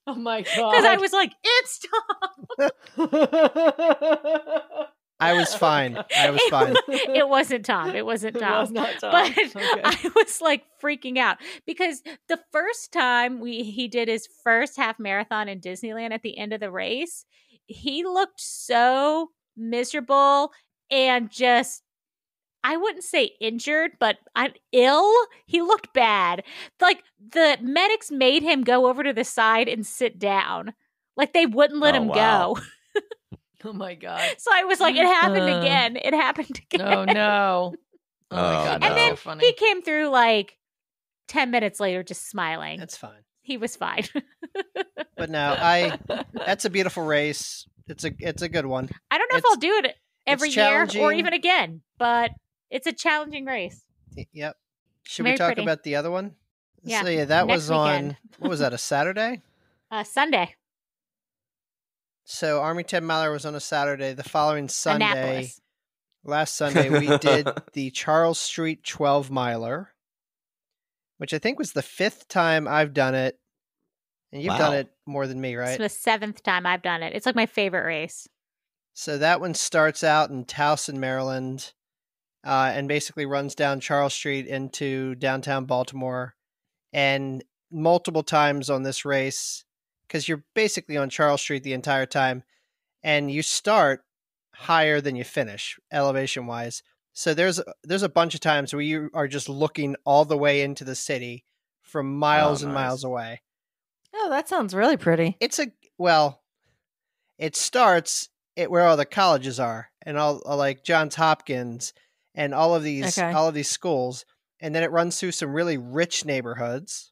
Oh my God. Because I was like, it's Tom. I was fine. It wasn't Tom. It wasn't Tom. It was not Tom. But I was like freaking out because the first time he did his first half marathon in Disneyland at the end of the race, he looked so miserable and just I wouldn't say injured, but ill. He looked bad. Like the medics made him go over to the side and sit down. Like they wouldn't let him go. Oh my God. So I was like, it happened again. It happened again. Oh no. Oh my God. And then so funny. he came through like 10 minutes later just smiling. That's fine. He was fine. But no, that's a beautiful race. It's a good one. I don't know if I'll do it every year or even again, but it's a challenging race. Yep. Should we talk about the other one? Yeah. So yeah, that was weekend. on, what was that, a Saturday? Sunday. So Army 10 miler was on a Saturday. The following Sunday, Annapolis. last Sunday, we did the Charles Street 12 miler, which I think was the 5th time I've done it. And you've done it more than me, right? It's the 7th time I've done it. It's like my favorite race. So that one starts out in Towson, Maryland, and basically runs down Charles Street into downtown Baltimore. And multiple times on this race, because you're basically on Charles Street the entire time, and you start higher than you finish, elevation-wise. So there's a bunch of times where you are just looking all the way into the city from miles and miles away. Oh, that sounds really pretty. It starts where all the colleges are and all like Johns Hopkins and all of these schools, and then it runs through some really rich neighborhoods,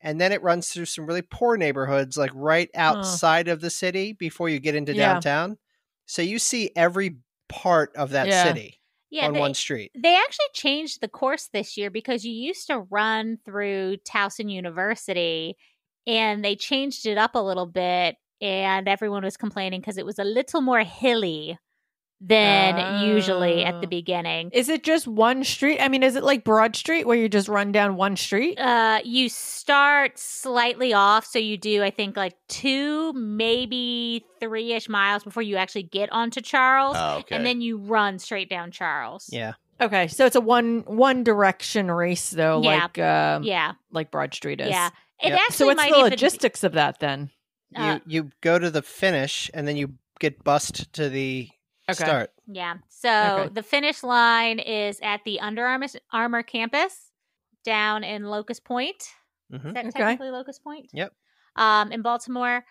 and then it runs through some really poor neighborhoods, like right outside of the city before you get into downtown. So you see every part of that city on one street. They actually changed the course this year because you used to run through Towson University. And they changed it up a little bit, and everyone was complaining because it was a little more hilly than usually at the beginning. Is it just one street? I mean, is it like Broad Street where you just run down one street? You start slightly off, so you do, I think, like 2, maybe 3-ish miles before you actually get onto Charles, and then you run straight down Charles. Yeah. Okay, so it's a one direction race though, like Broad Street is. Yeah. So what's the logistics of that then? You go to the finish and then you get bussed to the start. Yeah. So the finish line is at the Under Armour campus down in Locust Point. Mm-hmm. Is that technically Locust Point? Yep. In Baltimore.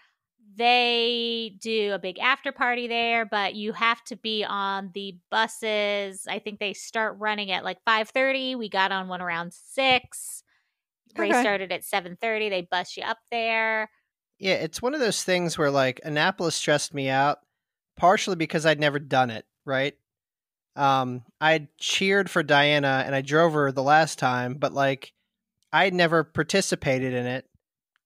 They do a big after party there, but you have to be on the buses. I think they start running at like 5:30. We got on one around 6. Race started at 7:30. They bus you up there. Yeah, it's one of those things where like Annapolis stressed me out, partially because I'd never done it, right? I cheered for Diana and I drove her the last time, but like I'd never participated in it.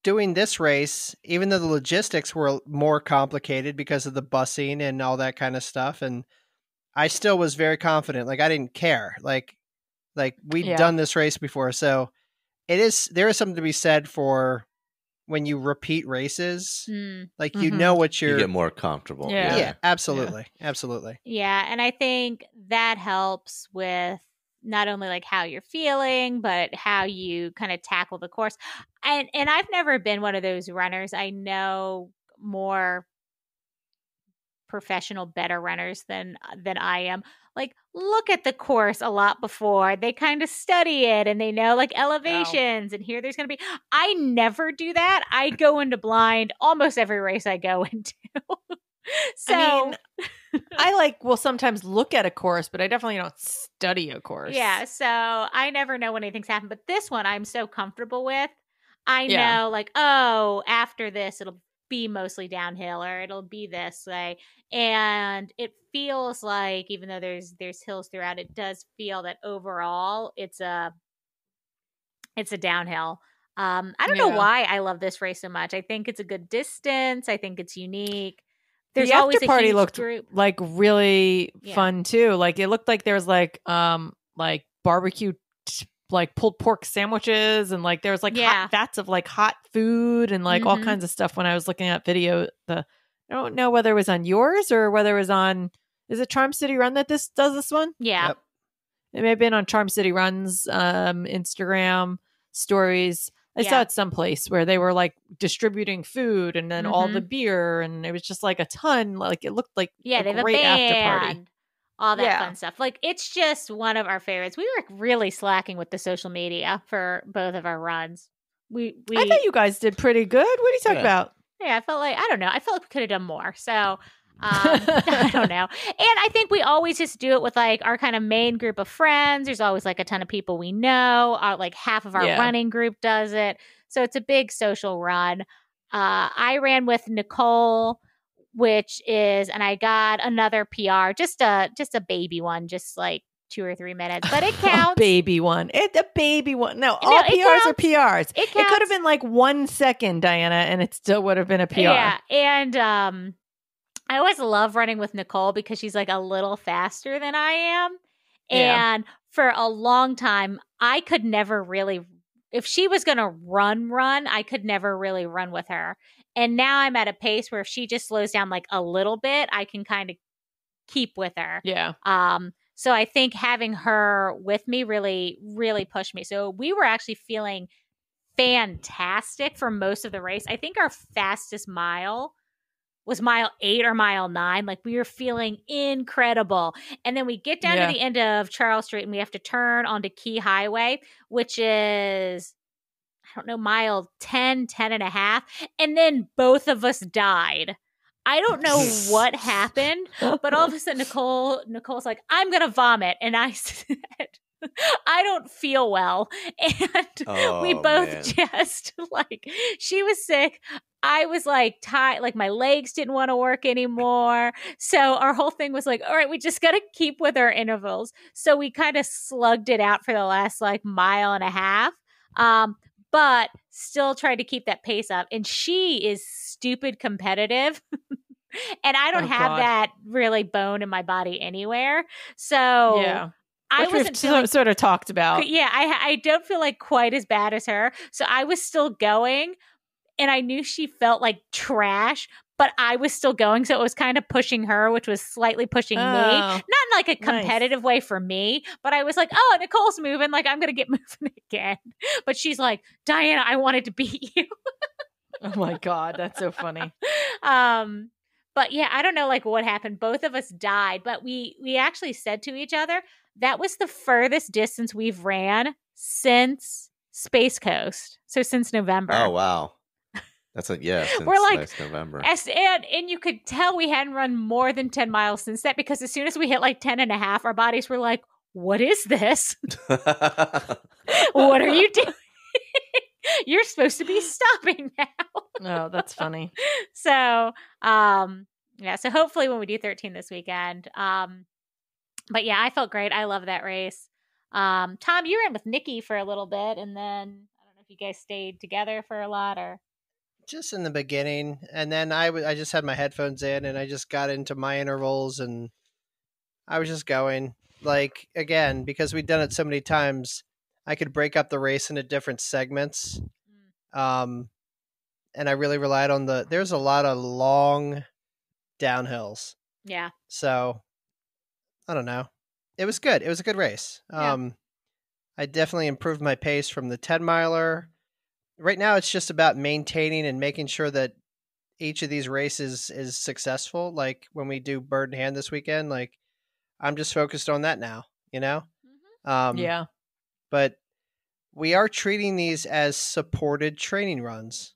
Doing this race, even though the logistics were more complicated because of the busing and all that kind of stuff, and I still was very confident. Like I didn't care. Like we'd done this race before, so there is something to be said for when you repeat races. Like you know what you get more comfortable. Yeah, absolutely. Absolutely. Yeah, and I think that helps with not only like how you're feeling, but how you kind of tackle the course. And I've never been one of those runners. I know more professional, better runners than I am. Like, look at the course a lot before. They kind of study it and they know like elevations and here there's going to be. I never do that. I go into blind almost every race I go into. So I mean, I will sometimes look at a course, but I definitely don't study a course. Yeah, so I never know when anything's happened. But this one I'm so comfortable with. I know like, oh, after this it'll be mostly downhill or it'll be this way. And it feels like, even though there's hills throughout, it does feel that overall it's a downhill. I don't know why I love this race so much. I think it's a good distance. I think it's unique. There's always after party a huge looked group. Like really fun too. Like it looked like there was like barbecue like pulled pork sandwiches and like there was like hot vats of like hot food and like all kinds of stuff when I was looking at video. I don't know whether it was on yours or whether it was on, is it Charm City Run that does this one? Yeah. Yep. It may have been on Charm City Run's Instagram stories. I saw it someplace where they were like distributing food and then all the beer, and it was just like a ton. Like it looked like they have great a band after party all that fun stuff. Like, it's just one of our favorites. We were really slacking with the social media for both of our runs. I thought you guys did pretty good. What are you talking about? Yeah, I felt like, I don't know. I felt like we could have done more. So, I don't know. And I think we always just do it with like our kind of main group of friends. There's always like a ton of people we know. Like half of our running group does it. So it's a big social run. I ran with Nicole, and I got another PR, just a baby one, just like 2 or 3 minutes, but it counts. A baby one. No, all PRs are PRs. It could have been like 1 second, Diana, and it still would have been a PR. Yeah, and I always love running with Nicole because she's like a little faster than I am. And for a long time, I could never really, if she was going to run, I could never really run with her. And now I'm at a pace where if she just slows down like a little bit, I can kind of keep with her. Yeah. So I think having her with me really, really pushed me. So we were actually feeling fantastic for most of the race. I think our fastest mile was mile 8 or mile 9. Like, we were feeling incredible. And then we get down to the end of Charles Street and we have to turn onto Key Highway, which is, I don't know, mile 10 and a half. And then both of us died. I don't know what happened, but all of a sudden Nicole's like, I'm going to vomit. And I said, I don't feel well. And we both just like, she was sick. I was like tired, like my legs didn't want to work anymore. So our whole thing was like, all right, we just got to keep with our intervals. So we kind of slugged it out for the last like mile and a half. But still tried to keep that pace up. And she is stupid competitive. And I don't have that really bone in my body anywhere. So I wasn't sort of talked about. Yeah, I don't feel like quite as bad as her. So I was still going. And I knew she felt like trash, but I was still going. So it was kind of pushing her, which was slightly pushing me. Not in like a competitive way for me, but I was like, oh, Nicole's moving. Like, I'm going to get moving again. But she's like, Diana, I wanted to beat you. Oh my God. That's so funny. But yeah, I don't know like what happened. Both of us died, but we actually said to each other, that was the furthest distance we've ran since Space Coast. So since November. Oh, wow. That's like, since we're like last November. And you could tell we hadn't run more than 10 miles since that, because as soon as we hit like 10 and a half, our bodies were like, what is this? What are you doing? You're supposed to be stopping now. Oh, that's funny. So, so hopefully when we do 13 this weekend. But yeah, I felt great. I love that race. Tom, you ran with Nikki for a little bit, and then I don't know if you guys stayed together for a lot or. Just in the beginning, and then I just had my headphones in, and I just got into my intervals, and I was just going. Like, again, because we'd done it so many times, I could break up the race into different segments. And I really relied on there's a lot of long downhills. Yeah. So, I don't know. It was good. It was a good race. I definitely improved my pace from the 10-miler. Right now, it's just about maintaining and making sure that each of these races is successful. Like when we do Bird in Hand this weekend, like I'm just focused on that now, you know? Yeah. But we are treating these as supported training runs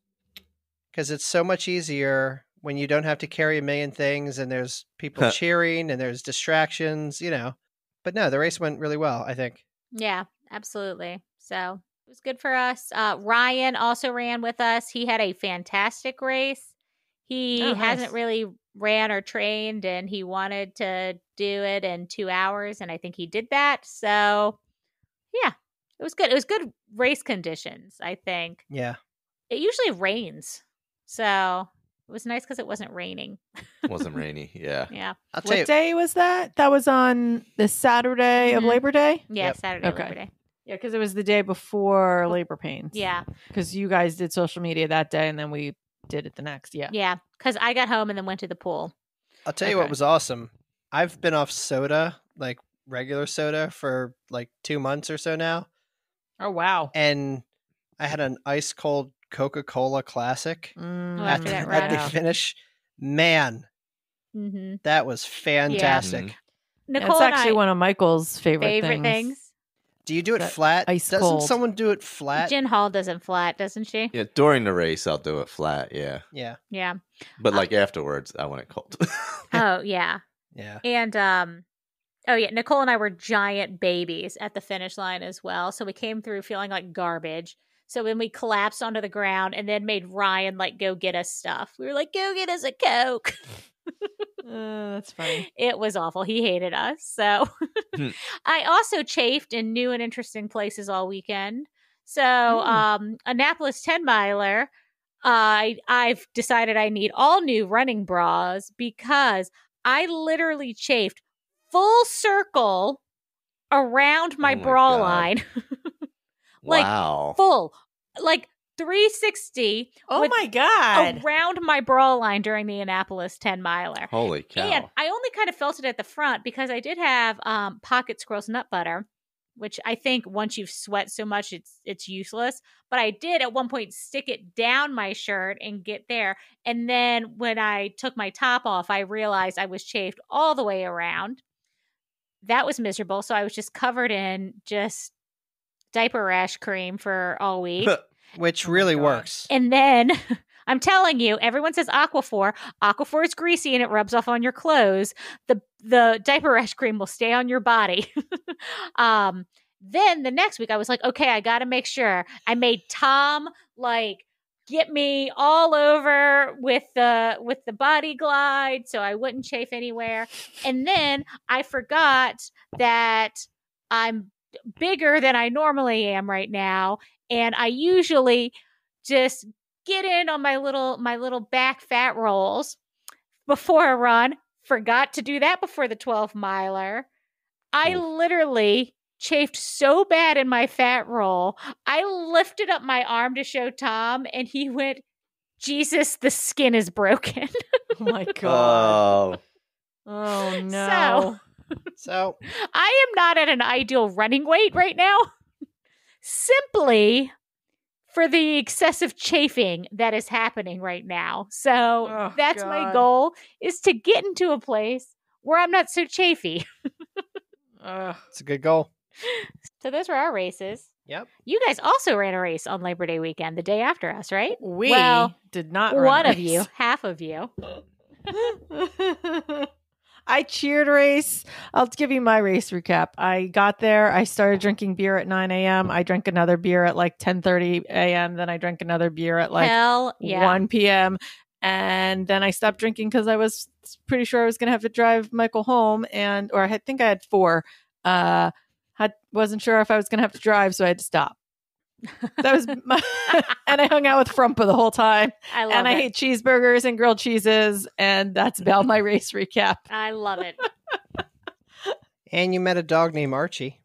because it's so much easier when you don't have to carry a million things and there's people cheering and there's distractions, you know? But no, the race went really well, I think. Yeah, absolutely. So it was good for us. Ryan also ran with us. He had a fantastic race. He hasn't really ran or trained, and he wanted to do it in 2 hours, and I think he did that. So, yeah, it was good. It was good race conditions, I think. Yeah. It usually rains, so it was nice because it wasn't raining. It wasn't rainy, yeah. Yeah. What day was that? That was on the Saturday of Labor Day? Yeah, Saturday of Labor Day. Yeah, because it was the day before Labor Pains. Yeah. Because you guys did social media that day, and then we did it the next. Yeah. Yeah, because I got home and then went to the pool. I'll tell you what was awesome. I've been off soda, like regular soda, for like 2 months or so now. Oh, wow. And I had an ice cold Coca-Cola Classic at the finish. Man, that was fantastic. Yeah. Nicole It's actually and I, one of Michael's favorite things. Do you do it That flat? ice Doesn't cold. someone do it flat? Jen Hall doesn't flat, doesn't she? Yeah, during the race, I'll do it flat. Yeah. Yeah. Yeah. But like afterwards, I want it cold. Oh, yeah. Yeah. And, oh, yeah. Nicole and I were giant babies at the finish line as well. So we came through feeling like garbage. So when we collapsed onto the ground and then made Ryan like go get us stuff, we were like, go get us a Coke. That's funny. It was awful. He hated us. So I also chafed in new and interesting places all weekend. So Annapolis 10 miler, I've decided I need all new running bras because I literally chafed full circle around my Oh my bra God. line. Like Wow. full, like 360 Oh my God. around my bra line during the Annapolis 10 miler. Holy cow. And I only kind of felt it at the front because I did have Pocket Squirrel's nut butter, which I think once you've sweat so much, it's useless. But I did at one point stick it down my shirt and get there. And then when I took my top off, I realized I was chafed all the way around. That was miserable. So I was just covered in just diaper rash cream for all week. Which Oh my really God. works. And then I'm telling you, everyone says Aquaphor. Aquaphor is greasy and it rubs off on your clothes. The diaper rash cream will stay on your body. Then the next week I was like, okay, I got to make sure. I made Tom like get me all over with the body glide so I wouldn't chafe anywhere. And then I forgot that I'm bigger than I normally am right now. And I usually just get in on my little back fat rolls before a run. Forgot to do that before the 12 miler. I literally chafed so bad in my fat roll. I lifted up my arm to show Tom and he went, Jesus, the skin is broken. Oh my God. Oh. Oh no. So I am not at an ideal running weight right now. Simply for the excessive chafing that is happening right now. So Oh, that's God. my goal, is to get into a place where I'm not so chafy. Ugh. it's a good goal. So those were our races. Yep. You guys also ran a race on Labor Day weekend, the day after us, right? We Well, did not run one a of you, race. half of you. I cheered race. I'll give you my race recap. I got there. I started drinking beer at 9 a.m. I drank another beer at like 10:30 a.m. Then I drank another beer at like Hell yeah. 1 p.m. And then I stopped drinking because I was pretty sure I was going to have to drive Michael home. Or I think I had 4. Wasn't sure if I was going to have to drive, so I had to stop. That was and I hung out with Frumpa the whole time. I love And it. I hate cheeseburgers and grilled cheeses. And that's about my race recap. I love it. And you met a dog named Archie.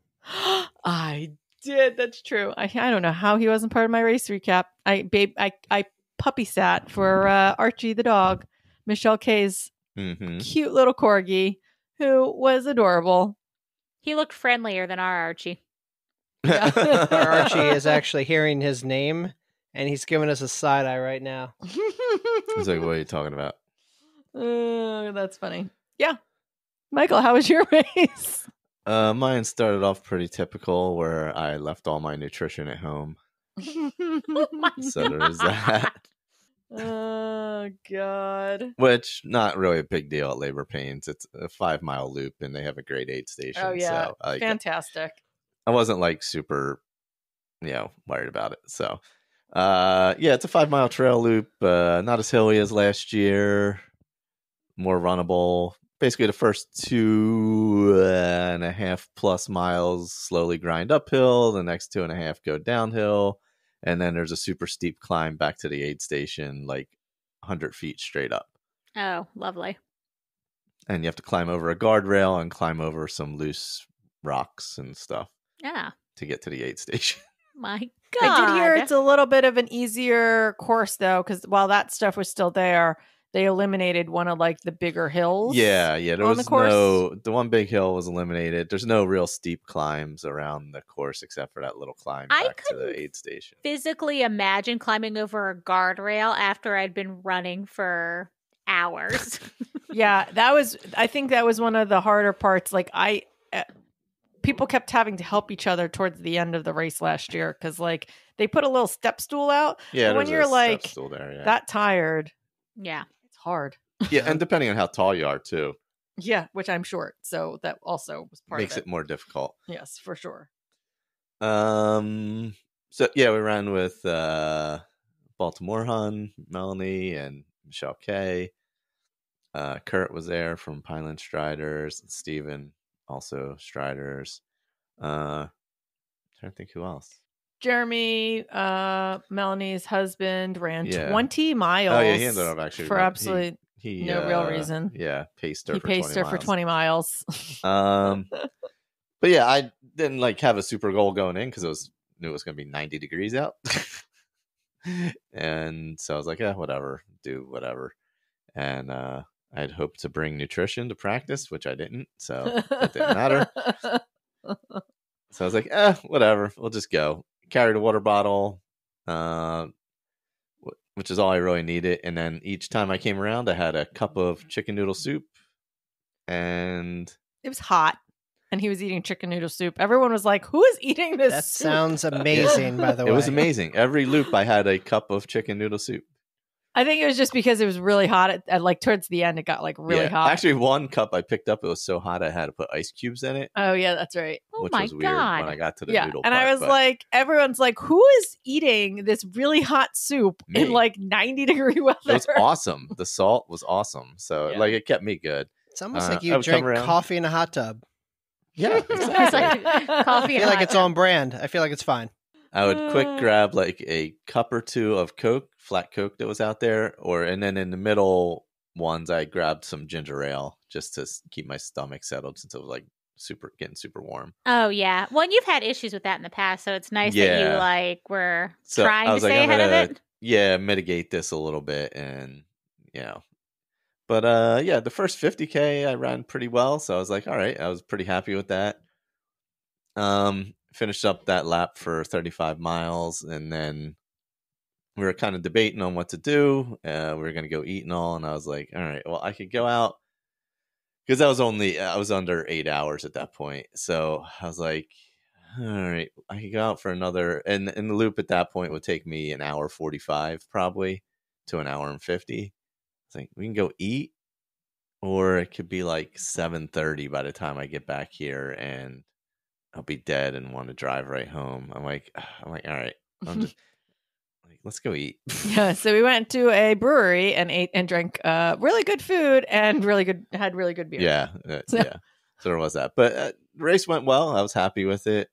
I did. That's true. I don't know how he wasn't part of my race recap. I puppy sat for Archie the dog, Michelle K's cute little corgi, who was adorable. He looked friendlier than our Archie. Our Archie is actually hearing his name, and he's giving us a side eye right now. He's like, what are you talking about? That's funny. Yeah. Michael, how was your race? Mine started off pretty typical, where I left all my nutrition at home. So there is that. Oh, God. Which, not really a big deal at Labor Pains. It's a 5-mile loop, and they have a grade 8 station. Oh, yeah. So, like, Fantastic. I wasn't like super, worried about it. So, yeah, it's a 5-mile trail loop. Not as hilly as last year. More runnable. Basically, the first 2.5 plus miles slowly grind uphill. The next 2.5 go downhill. And then there's a super steep climb back to the aid station, like 100 feet straight up. Oh, lovely. And you have to climb over a guardrail and climb over some loose rocks and stuff Yeah. to get to the aid station. My God. I did hear it's a little bit of an easier course, though, because while that stuff was still there, they eliminated one of like the bigger hills. Yeah. There on was the one big hill was eliminated. There's no real steep climbs around the course except for that little climb back to the aid station. Physically imagine climbing over a guardrail after I'd been running for hours. Yeah, I think that was one of the harder parts. Like people kept having to help each other towards the end of the race last year because like they put a little step stool out. Yeah, but when you're like stool there, yeah. that tired, Yeah. it's hard. Yeah, and depending on how tall you are too. Yeah, which I'm short, so that also was part makes of it. More difficult. Yes, for sure. So yeah, we ran with Baltimore Hun, Melanie, and Michelle Kay. Kurt was there from Pineland Striders. Steven, also Striders. Trying to think who else. Jeremy, Melanie's husband, ran 20 miles. Oh yeah, he ended up actually for absolutely no real reason. Yeah, paced her. He paced her for 20 miles. But yeah, I didn't like have a super goal going in because knew it was going to be 90 degrees out, and so I was like, yeah, whatever, do whatever. And I'd hoped to bring nutrition to practice, which I didn't, so that didn't matter. So I was like, whatever, we'll just go. Carried a water bottle, which is all I really needed. And then each time I came around, I had a cup of chicken noodle soup. And it was hot. And he was eating chicken noodle soup. Everyone was like, who is eating this That soup? sounds amazing, by the way. It was amazing. Every loop, I had a cup of chicken noodle soup. I think it was just because it was really hot. At like towards the end, it got like really hot. Actually, one cup I picked up, it was so hot I had to put ice cubes in it. Oh yeah, that's right. Which was weird when I got to the noodle and part, I was like, everyone's like, who is eating this really hot soup in like 90-degree weather? It was awesome. The salt was awesome. So like it kept me good. It's almost like you drank coffee in a hot tub. Yeah, exactly. Coffee. I feel like it's on brand. I feel like it's fine. I would quick grab like a cup or two of Coke, flat Coke that was out there, and then in the middle ones, I grabbed some ginger ale just to keep my stomach settled since it was like getting super warm. Oh yeah, well, and you've had issues with that in the past, so it's nice that you like were trying to stay ahead of it. Yeah, mitigate this a little bit, and But the first 50K I ran pretty well, so I was like, all right, I was pretty happy with that. Finished up that lap for 35 miles, and then we were kind of debating on what to do. We were going to go eat and all, and I was like, all right, well, I could go out, because I was under 8 hours at that point. So I was like, all right, I could go out for another, and the loop at that point would take me an hour 45 probably to an hour and 50. I think we can go eat, or it could be like 7:30 by the time I get back here, and I'll be dead and want to drive right home. I'm like, all right, I'm just like, let's go eat. Yeah, so we went to a brewery and ate and drank really good food and had really good beer. Yeah, so there was that. But the race went well. I was happy with it.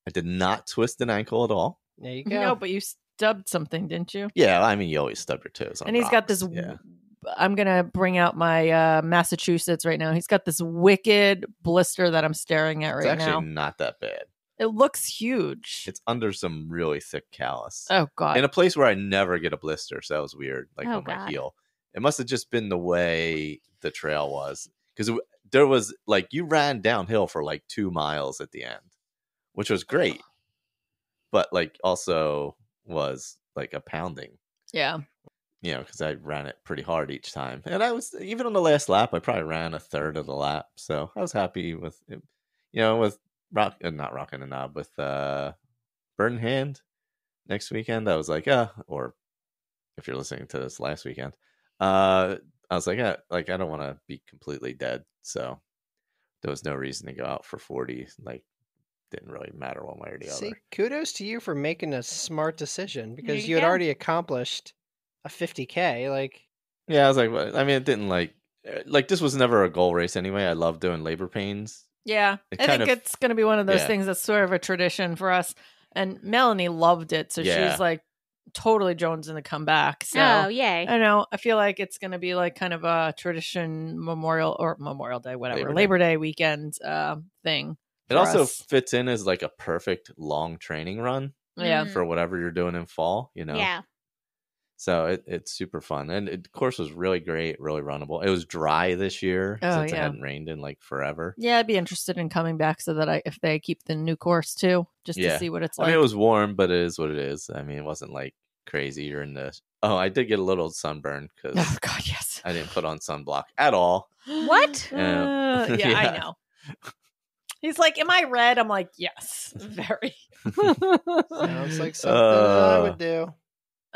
I did not twist an ankle at all. There you go. No, but you stubbed something, didn't you? Yeah, I mean, you always stub your toes on And he's rocks. got this. Yeah. I'm gonna bring out my Massachusetts right now. He's got this wicked blister that I'm staring at right now. It's actually not that bad. It looks huge. It's under some really thick callus. Oh god! In a place where I never get a blister, so that was weird. Like on my heel, it must have just been the way the trail was, because there was like you ran downhill for like 2 miles at the end, which was great, but like also was like a pounding. Yeah. Because I ran it pretty hard each time. And I was, even on the last lap, I probably ran a third of the lap. So I was happy with it. With not Rockin' the Knob, with Bird in Hand next weekend. I was like, or if you're listening to this last weekend, I was like, I don't want to be completely dead. So there was no reason to go out for 40. Like, didn't really matter one way or the other. See, kudos to you for making a smart decision, because you had already accomplished a 50K. Like, yeah, I was like, I mean, it didn't like this was never a goal race anyway. I love doing labor pains. Yeah, I think it's going to be one of those things that's sort of a tradition for us. And Melanie loved it, so she's like totally jonesing to come back. So, yay! I know. I feel like it's going to be like kind of a tradition, Memorial Day, whatever, Labor Day weekend thing. It also fits in as like a perfect long training run. Yeah, for whatever you're doing in fall. Yeah. So it's super fun, and the course was really great, really runnable. It was dry this year since it hadn't rained in like forever. Yeah, I'd be interested in coming back so that if they keep the new course too, just to see what it's like. I mean, it was warm, but it is what it is. I mean, it wasn't like crazy. You're in the. Oh, I did get a little sunburn because. Oh God, yes. I didn't put on sunblock at all. What? Yeah, I know. He's like, am I red? I'm like, yes, very. Sounds like something that I would do.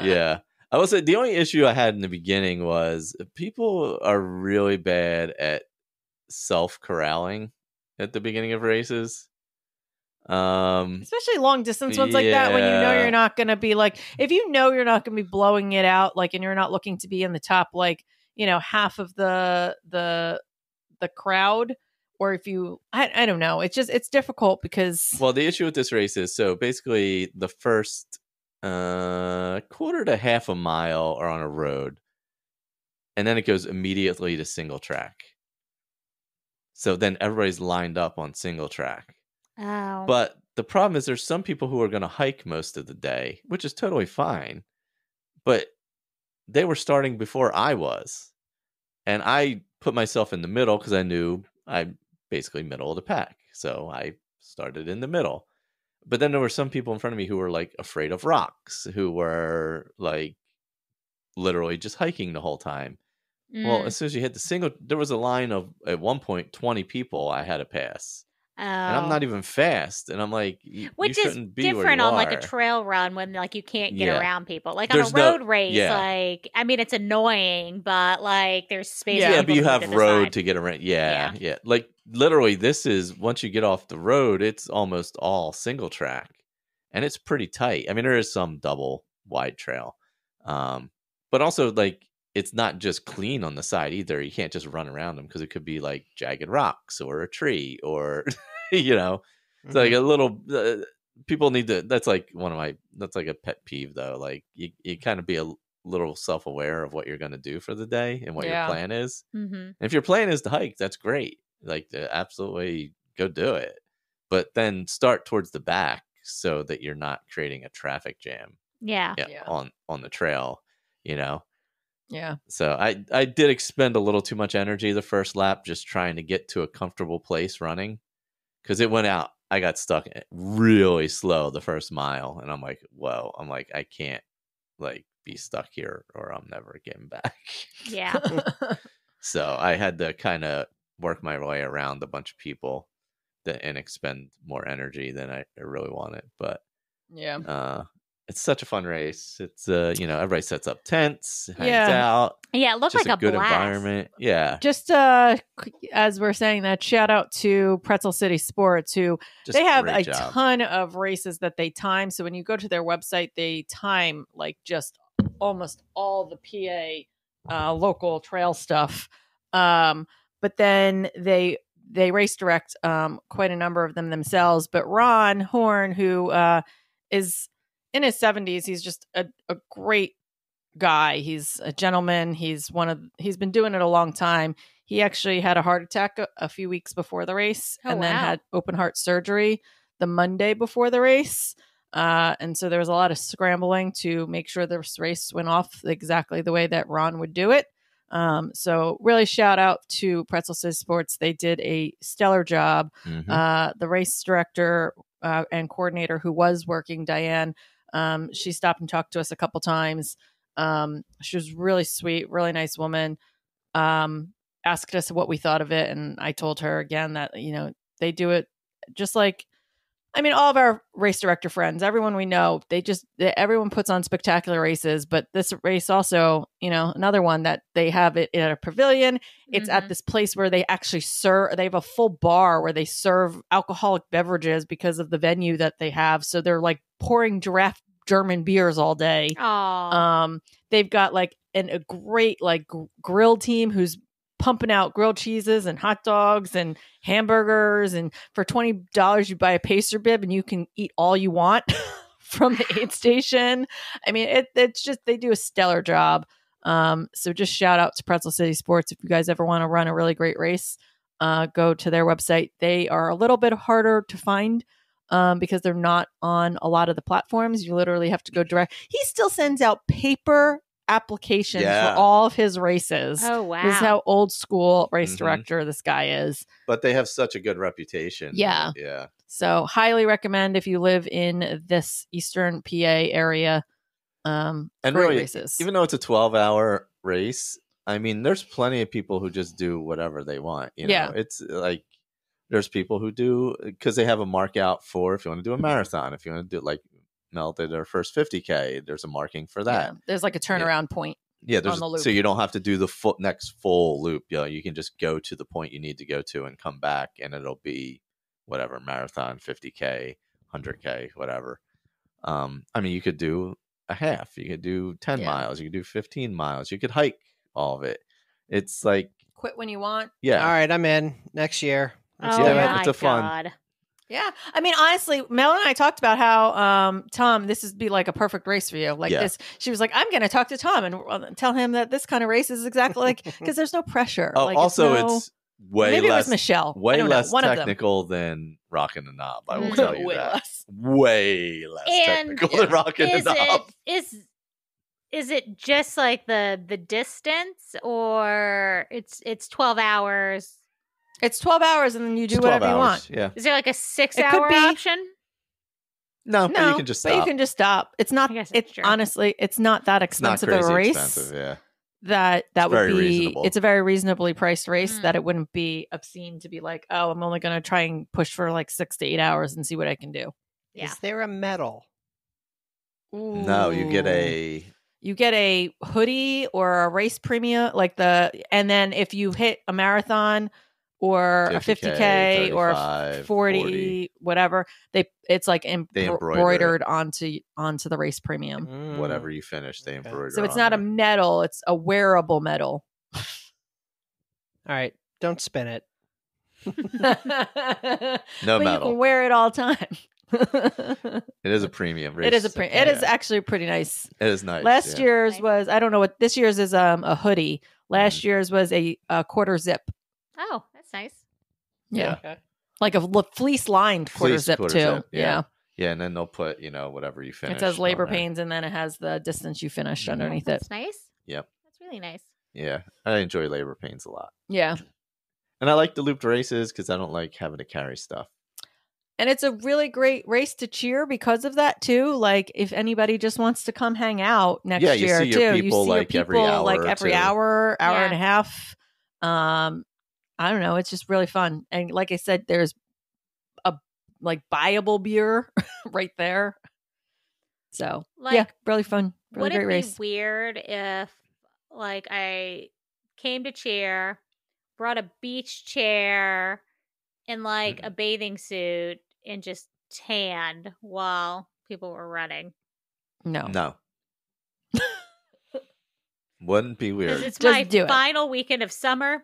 Yeah. I will say the only issue I had in the beginning was people are really bad at self-corralling at the beginning of races. Especially long distance ones like that, when you know you're not going to be like, if you know you're not going to be blowing it out, like, and you're not looking to be in the top, like, you know, half of the crowd, or if you, I don't know, it's difficult because. Well, the issue with this race is, so basically the first quarter to half a mile are on a road, and then it goes immediately to single track. So then everybody's lined up on single track. Oh. But the problem is there's some people who are going to hike most of the day, which is totally fine. But they were starting before I was. And I put myself in the middle because I knew I'm basically middle of the pack. So I started in the middle. But then there were some people in front of me who were like afraid of rocks, who were like literally just hiking the whole time. Well, as soon as you hit the single, there was a line of, at one point, 20 people I had to pass. Oh. And I'm not even fast. And I'm like, which you is shouldn't be different where you on are. like a trail run when like you can't get around people. Like There's on a road race, like, I mean, it's annoying, but like there's space. Yeah, for but you to have to the road side. to get around. Yeah. Like literally, this is, once you get off the road, it's almost all single track. And it's pretty tight. I mean, there is some double wide trail. But also, like, it's not just clean on the side either. You can't just run around them because it could be like jagged rocks or a tree or, you know, it's like a little, people need to, that's like that's like a pet peeve though. Like you kind of be a little self-aware of what you're going to do for the day and what your plan is. Mm-hmm. And if your plan is to hike, that's great. Like absolutely go do it. But then start towards the back so that you're not creating a traffic jam. Yeah. On the trail, you know. Yeah. So I did expend a little too much energy the first lap just trying to get to a comfortable place running, because it went out. I got stuck really slow the first mile, and I'm like, whoa. I'm like, I can't like be stuck here or I'm never getting back. Yeah. So I had to kind of work my way around a bunch of people and expend more energy than I really wanted. But it's such a fun race. It's you know, everybody sets up tents, hangs out. Yeah, it looked just like a good blast. environment. Yeah. Just as we're saying that, shout out to Pretzel City Sports, who Just they have great a job. ton of races that they time. So when you go to their website, they time like just almost all the PA local trail stuff. But then they race direct quite a number of them themselves. But Ron Horn, who is in his 70s, he's just a great guy. He's a gentleman. He's been doing it a long time. He actually had a heart attack a few weeks before the race, then had open heart surgery the Monday before the race. And so there was a lot of scrambling to make sure this race went off exactly the way that Ron would do it. So really shout out to Pretzel City Sports. They did a stellar job. Mm-hmm. The race director and coordinator who was working, Diane, she stopped and talked to us a couple times. She was really sweet, really nice woman. Asked us what we thought of it, and I told her again that, you know, they do it just like, I mean, all of our race director friends, everyone we know, everyone puts on spectacular races, but this race also, you know, another one that they have it at a pavilion. It's at this place where they actually they have a full bar where they serve alcoholic beverages because of the venue that they have. So they're like pouring draft German beers all day. They've got like a great like grill team who's pumping out grilled cheeses and hot dogs and hamburgers, and for $20 you buy a pacer bib and you can eat all you want from the aid station. I mean, it's just, they do a stellar job. So just shout out to Pretzel City Sports. If you guys ever want to run a really great race, go to their website. They are a little bit harder to find because they're not on a lot of the platforms. You literally have to go direct. He still sends out paper applications for all of his races. Oh, wow. This is how old school race director this guy is. But they have such a good reputation. Yeah. So highly recommend if you live in this Eastern PA area. And great really, races. even though it's a 12-hour race, I mean, there's plenty of people who just do whatever they want. You know, Yeah. it's like there's people who do because they have a mark out for if you want to do a marathon, if you want to do like Mel did their first 50K, there's a marking for that. Yeah. There's like a turnaround point. Yeah, on the loop. So you don't have to do the next full loop. You know, you can just go to the point you need to go to and come back, and it'll be whatever marathon, 50K, 100K, whatever. I mean, you could do a half. You could do 10 miles. You could do 15 miles. You could hike all of it. It's like quit when you want. Yeah. All right, I'm in next year. Let's do do it. it. It's a fun. Yeah. I mean, honestly, Mel and I talked about how, Tom, this would be like a perfect race for you. Like this, she was like, I'm going to talk to Tom and tell him that this kind of race is exactly like, because there's no pressure. Oh, like, also, it's way maybe less, it was Michelle. Way less technical than Rockin' the Knob. I will tell you way that. Less. Way less technical than Rockin' the Knob. Is it just like the distance, or it's 12 hours? It's 12 hours, and then you do whatever you want. Yeah. Is there like a 6-hour option? No, but you can just stop. But you can just stop. It's not. It's honestly, it's not that expensive of a race. Expensive, yeah. That would be. Reasonable. It's a very reasonably priced race. That it wouldn't be obscene to be like, oh, I'm only going to try and push for like 6 to 8 hours and see what I can do. Yeah. Is there a medal? Ooh. No, you get a hoodie or a race premium, and then if you hit a marathon or 50K, a 50K or 40, whatever, it's like embroidered onto the race premium. Whatever you finish, they embroider. So it's not a medal; it's a wearable medal. All right, don't spin it. No but medal. You can wear it all the time. It is a premium race. It is It is actually pretty nice. It is nice. Last year's was, I don't know what this year's is. A hoodie. Last year's was a quarter zip. Oh, that's nice. Yeah. Okay. Like a fleece lined quarter zip too. Zip, Yeah. Yeah, and then they'll put whatever you finish. It says labor pains, and then it has the distance you finished underneath That's it. nice. Yep. That's really nice. Yeah, I enjoy labor pains a lot. Yeah. And I like the looped races because I don't like having to carry stuff. And it's a really great race to cheer because of that too. Like if anybody just wants to come hang out next year you see too, your people, you see like, your people every hour and a half. I don't know. It's just really fun. And like I said, there's a buyable beer right there. So yeah, really fun. Really great race. Would it be weird if I came to cheer, brought a beach chair and a bathing suit and just tanned while people were running? No. Wouldn't be weird. It's Just my do it. final weekend of summer,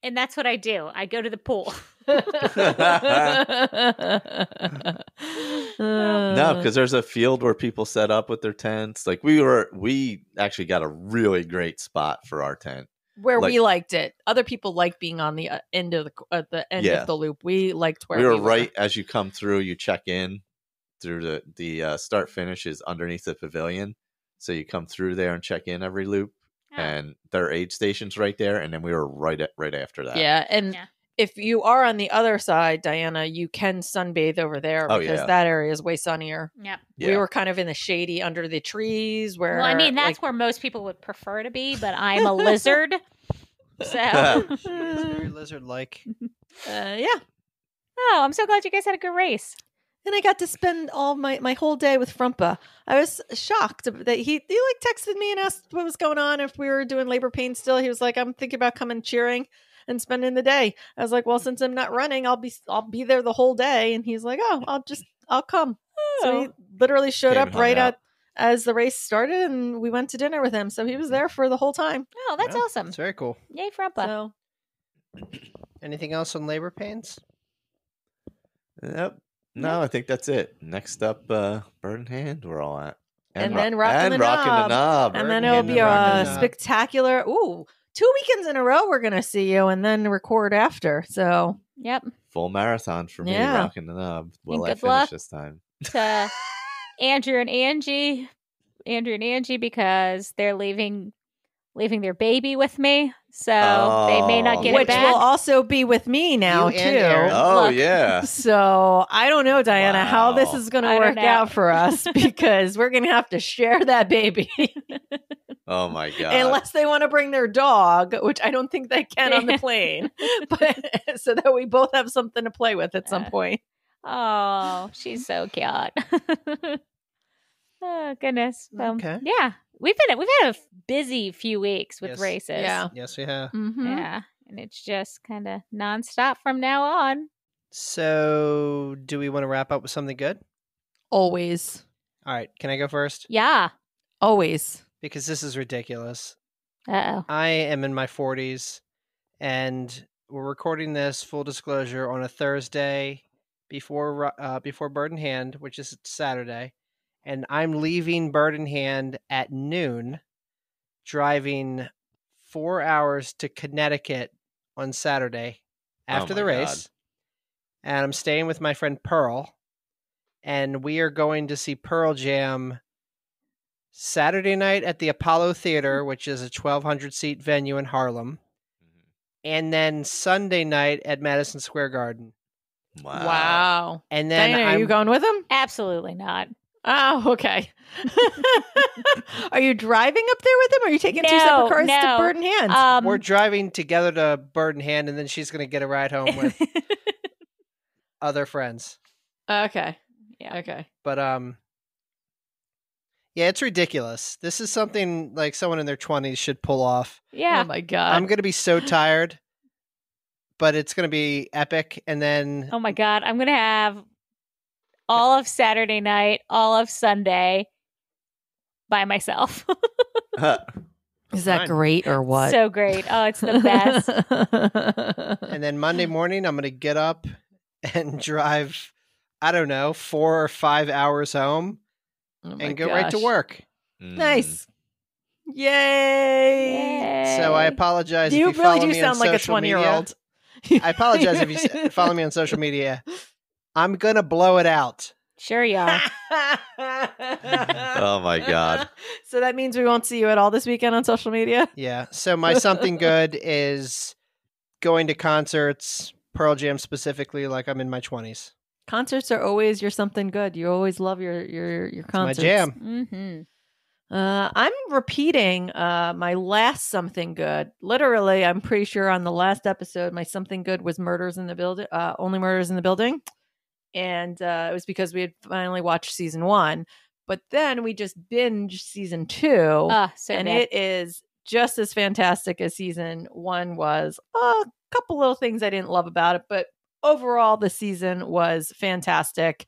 and that's what I do. I go to the pool. No, because there's a field where people set up with their tents. Like we actually got a really great spot for our tent. Where we liked it. Other people like being on the end of the end of the loop. We liked where we were. Right as you come through, you check in through the start finish is underneath the pavilion. So you come through there and check in every loop, and their aid station's right there. And then we were right after that. Yeah, and if you are on the other side, Diana, you can sunbathe over there because that area is way sunnier. Yep. Yeah. We were kind of in the shady under the trees where. Well, I mean, that's where most people would prefer to be, but I'm a lizard. So very lizard-like. Yeah. Oh, I'm so glad you guys had a good race. And I got to spend all my whole day with Frumpa. I was shocked that he texted me and asked what was going on, if we were doing labor pain still. He was like, I'm thinking about coming cheering and spending the day. I was like, well, since I'm not running, I'll be there the whole day. And he's like, oh, I'll come. So he literally showed up right as the race started, and we went to dinner with him. So he was there for the whole time. Oh, that's awesome. It's very cool. Yay, Frumpa. So, anything else on labor pains? Yep. No, I think that's it. Next up, Bird in Hand, we're all at. And then Rockin' the Knob. And then it'll be a spectacular, 2 weekends in a row we're going to see you, and then record after. So, yep. Full marathon for me, Rockin' the Knob. Will I finish this time? To Andrew and Angie, because they're leaving their baby with me, so they may not get it back. Which will also be with me now too. Oh, yeah. So I don't know, Diana, how this is going to work out for us, because we're going to have to share that baby. Oh my god! Unless they want to bring their dog, which I don't think they can on the plane, but so that we both have something to play with at some point. Oh, she's so cute. Oh goodness. Okay. Yeah, we've had a busy few weeks with races. Yeah. Yes, we have. Mm-hmm. Yeah, and it's just kind of nonstop from now on. So, do we want to wrap up with something good? Always. All right. Can I go first? Yeah. Always. Because this is ridiculous. Uh-oh. I am in my 40s, and we're recording this, full disclosure, on a Thursday before Bird in Hand, which is Saturday. And I'm leaving Bird in Hand at noon, driving 4 hours to Connecticut on Saturday after the race. God. And I'm staying with my friend Pearl, and we are going to see Pearl Jam Saturday night at the Apollo Theater, which is a 1,200-seat venue in Harlem, and then Sunday night at Madison Square Garden. Wow. And then Diana, are you going with him? Absolutely not. Oh, okay. Are you driving up there with him, or are you taking two separate cars to Bird in Hand? We're driving together to Bird in Hand, and then she's going to get a ride home with other friends. Okay. Yeah. Okay. But yeah, it's ridiculous. This is something like someone in their 20s should pull off. Yeah. Oh my god. I'm going to be so tired, but it's going to be epic. And then oh my god, I'm going to have all of Saturday night, all of Sunday by myself. Is that great or what? So great. Oh, it's the best. And then Monday morning, I'm going to get up and drive, I don't know, 4 or 5 hours home and go right to work. Nice. Yay. So I apologize if you you follow really do me sound on like a social 20-year-old. I apologize if you follow me on social media. I'm going to blow it out. Sure you are. Oh my god. So that means we won't see you at all this weekend on social media? Yeah. So my something good is going to concerts, Pearl Jam specifically, like I'm in my 20s. Concerts are always your something good. You always love your concerts. It's my jam. Mm-hmm. I'm repeating my last something good. Literally, I'm pretty sure on the last episode, my something good was Murders in the Building, Only Murders in the Building. And it was because we had finally watched season 1. But then we just binged season 2. And it is just as fantastic as season 1 was. A couple little things I didn't love about it, but overall, the season was fantastic.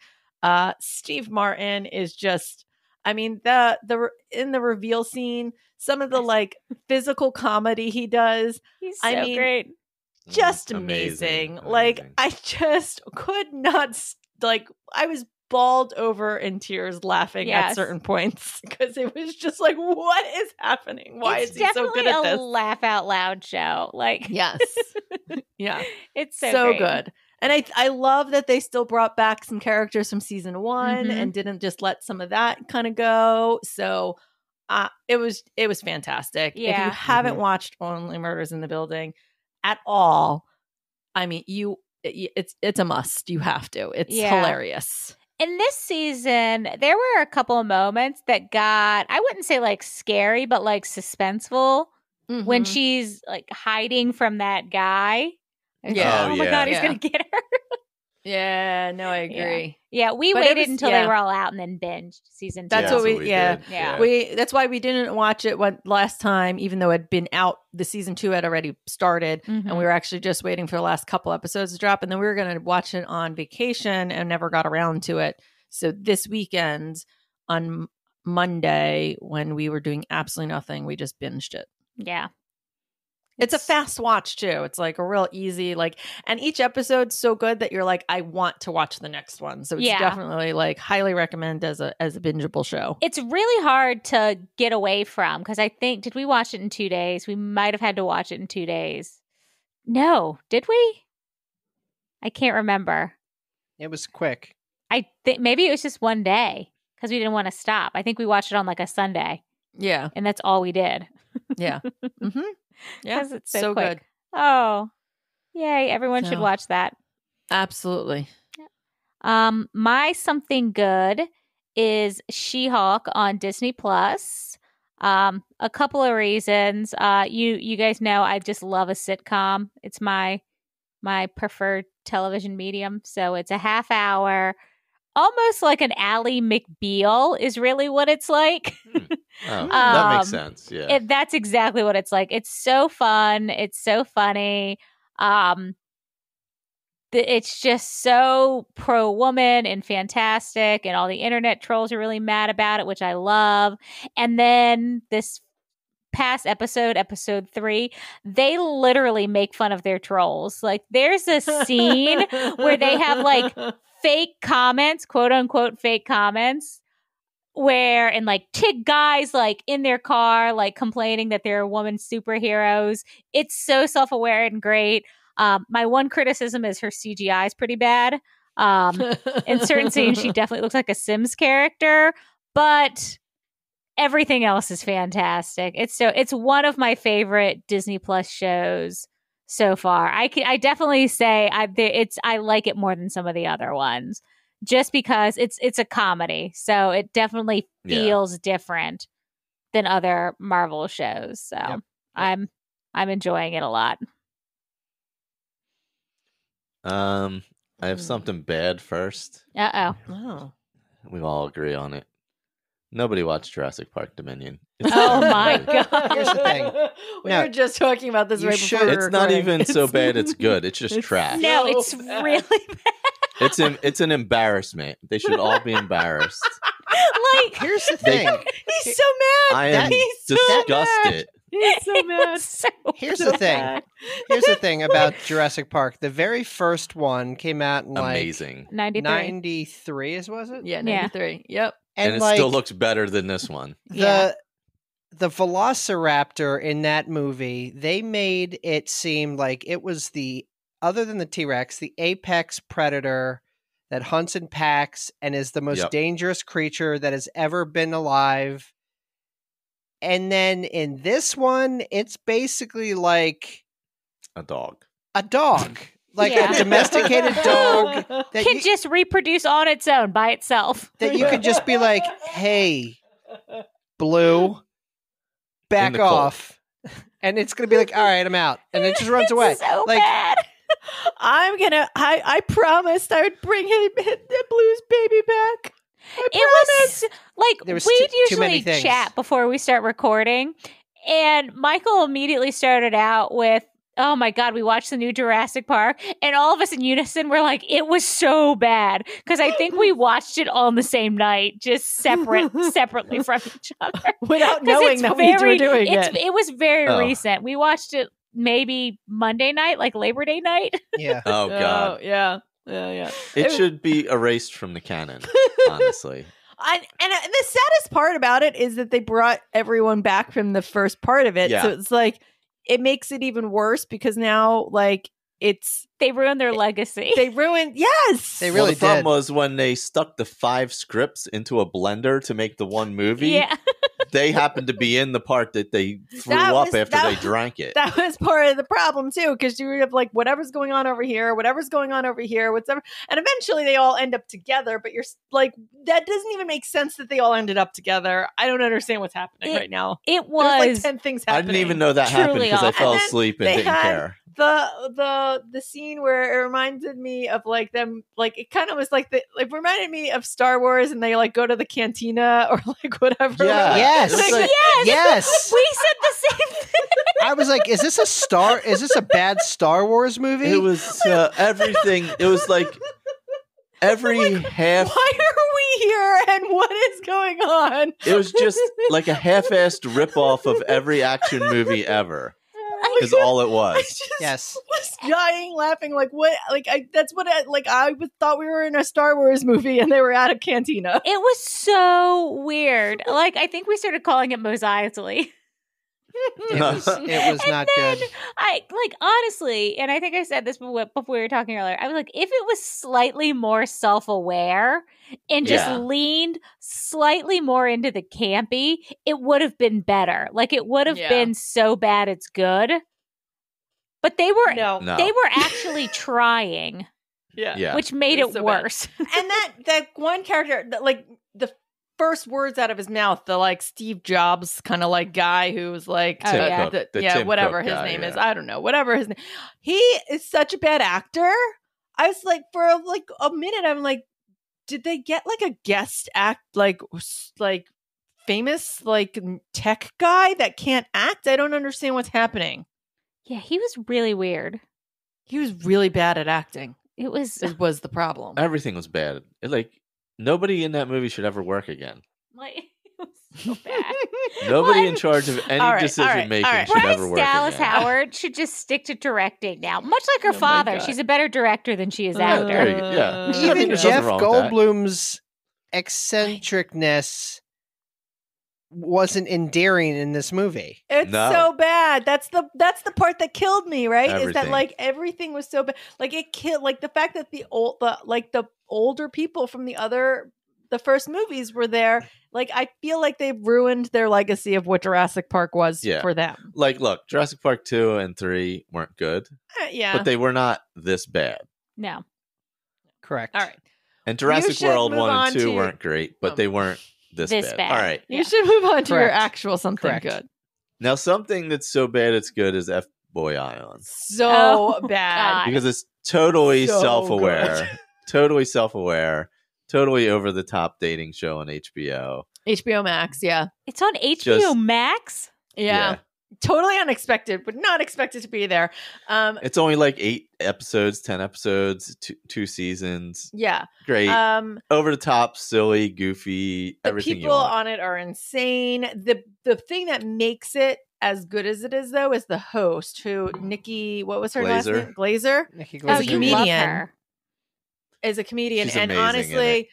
Steve Martin is just, I mean, the in the reveal scene, some of the like physical comedy he does. He's so great. Just amazing. Like I just could not I was bawled over in tears laughing at certain points because it was just like, what is happening? Why is he so good at this? It's laugh out loud show. Like yes. Yeah. It's so good. And I love that they still brought back some characters from season 1 and didn't just let some of that kind of go. So it was fantastic. Yeah. If you haven't watched Only Murders in the Building at all, I mean, it's a must. You have to. It's hilarious. In this season, there were a couple of moments that got, I wouldn't say like scary, but like suspenseful when she's like hiding from that guy. Yeah. Oh my God, he's going to get her. Yeah, no, I agree. Yeah, we waited until they were all out and then binged season 2. That's what we did. Yeah. That's why we didn't watch it last time, even though it had been out. The season 2 had already started, and we were actually just waiting for the last couple episodes to drop, and then we were going to watch it on vacation and never got around to it. So this weekend on Monday, when we were doing absolutely nothing, we just binged it. Yeah. It's a fast watch too. It's like a real easy, and each episode's so good that you're like, I want to watch the next one. So it's definitely highly recommend as a bingeable show. It's really hard to get away from because I think, did we watch it in 2 days? We might have had to watch it in 2 days. No, did we? I can't remember. It was quick. I think maybe it was just one day because we didn't want to stop. I think we watched it on like a Sunday. Yeah. And that's all we did. Yeah. Mm-hmm. Yeah, it's so quick. Good. Oh, yay! Everyone should watch that. Absolutely. My something good is She-Hulk on Disney Plus. A couple of reasons. You guys know I just love a sitcom. It's my preferred television medium. So it's a half hour, almost like an Ally McBeal is really what it's like. Oh, that makes sense. Yeah. That's exactly what it's like. It's so fun. It's so funny. It's just so pro-woman and fantastic, and all the internet trolls are really mad about it, which I love. And then this past episode 3, they literally make fun of their trolls. Like, there's a scene where they have like fake comments, quote unquote fake comments, where and like guys like in their car like complaining that they're woman superheroes. It's so self-aware and great. My one criticism is her CGI is pretty bad. In certain scenes, she definitely looks like a Sims character, but everything else is fantastic. It's one of my favorite Disney Plus shows so far. I definitely say I like it more than some of the other ones, just because it's a comedy, so it definitely feels different than other Marvel shows. So yep. I'm enjoying it a lot. I have something bad first. Oh. We all agree on it. Nobody watched Jurassic Park Dominion. Oh my god! Here's the thing. We were just talking about this right before. It's not even so bad. It's good. It's just trash. No, it's really bad. It's an embarrassment. They should all be embarrassed. Like, here's the thing. He's so mad. I am disgusted. He's so mad. Here's the thing. Here's the thing about Jurassic Park. The very first one came out in amazing. 93, was it? Yeah, 93. Yep. And it still looks better than this one. The Velociraptor in that movie, they made it seem like it was other than the T-Rex, the apex predator that hunts in packs and is the most dangerous creature that has ever been alive. And then in this one, it's basically like a dog. Like a domesticated dog that can just reproduce on its own by itself. That you could just be like, "Hey, Blue, back off," and it's gonna be like, "All right, I'm out," and it just runs away. So like, bad. I promised I would bring the Blue's baby back. It was like we'd too many usually things. chat before we start recording, and Michael immediately started out with, "Oh my god, we watched the new Jurassic Park," and all of us in unison were like, "It was so bad," because I think we watched it all on the same night, just separately from each other, without knowing that we were doing it. It was very recent. We watched it maybe Monday night, like Labor Day night. Yeah. Oh god. Yeah. It should be erased from the canon, honestly. And the saddest part about it is that they brought everyone back from the first part of it. Yeah. So it's like, it makes it even worse because now, like, they ruined their legacy. They ruined, yes! They really did. The problem was when they stuck the 5 scripts into a blender to make the one movie. Yeah. They happened to be in the part that they threw up after they drank it. That was part of the problem too, because you have like whatever's going on over here, whatever, and eventually they all end up together. But you're like, that doesn't even make sense that they all ended up together. I don't understand what's happening right now. It was like 10 things happening. I didn't even know that happened because I fell asleep and didn't care. The scene where it reminded me of like them, like it kind of was like reminded me of Star Wars, and they like go to the cantina or like whatever. Yeah. Yes. Like, yes. We said the same thing. I was like, is this a bad Star Wars movie? It was everything. It was like every half. Why are we here and what is going on? It was just like a half-assed ripoff of every action movie ever. Is all it was. I was dying laughing. Like what? Like I thought we were in a Star Wars movie and they were at a cantina. It was so weird. Like I think we started calling it Mos Eisley. It was not good. I like honestly, and I think I said this before we were talking earlier. I was like, if it was slightly more self-aware and just leaned slightly more into the campy, it would have been better. Like it would have been so bad it's good. But they were they were actually trying. Yeah. Which made it so worse. And that one character, like the first words out of his mouth, the like Steve Jobs kind of like guy who was like, Tim whatever Cook his guy, name is. yeah. I don't know. Whatever his name. He is such a bad actor. I was like, for like a minute, I'm like, did they get like a guest act, like famous like tech guy that can't act? I don't understand what's happening. Yeah, he was really weird. He was really bad at acting. It was the problem. Everything was bad. Nobody in that movie should ever work again. like it was so bad. Nobody in charge of any decision making should Bryce ever work Dallas again. Howard should just stick to directing now. Much like her father, God. she's a better director than she is Yeah, actor. there you go. Yeah. Even There's Jeff nothing wrong with that. Goldblum's eccentricness wasn't endearing in this movie. It's so bad. That's the part that killed me, right? Is that Everything. like everything was so bad. Like it killed, like the fact that the older people from the first movies were there. Like I feel like they ruined their legacy of what Jurassic Park was for them. Like, look, Jurassic Park 2 and 3 weren't good, Yeah. but they were not this bad. No. Correct. All right. And Jurassic World move 1 on and 2 to- weren't great, but they weren't this bad. All right. You should move on to your Correct. actual something Correct. good. Now, something that's so bad it's good is F-Boy Island. So bad. God. Because it's totally So self-aware. Totally self-aware. Totally over-the-top dating show on HBO. HBO Max, yeah. It's on HBO Just- Max? Yeah. Totally unexpected, but not expected to be there. It's only like 8 episodes, 10 episodes, two seasons. Yeah. Great. Over the top, silly, goofy, The everything people you want. on it are insane. The thing that makes it as good as it is, though, is the host, who Nikki, what was her last Glazer. name? Glazer Nikki Oh, Glaser. you comedian. love her. is a comedian, She's and amazing in honestly,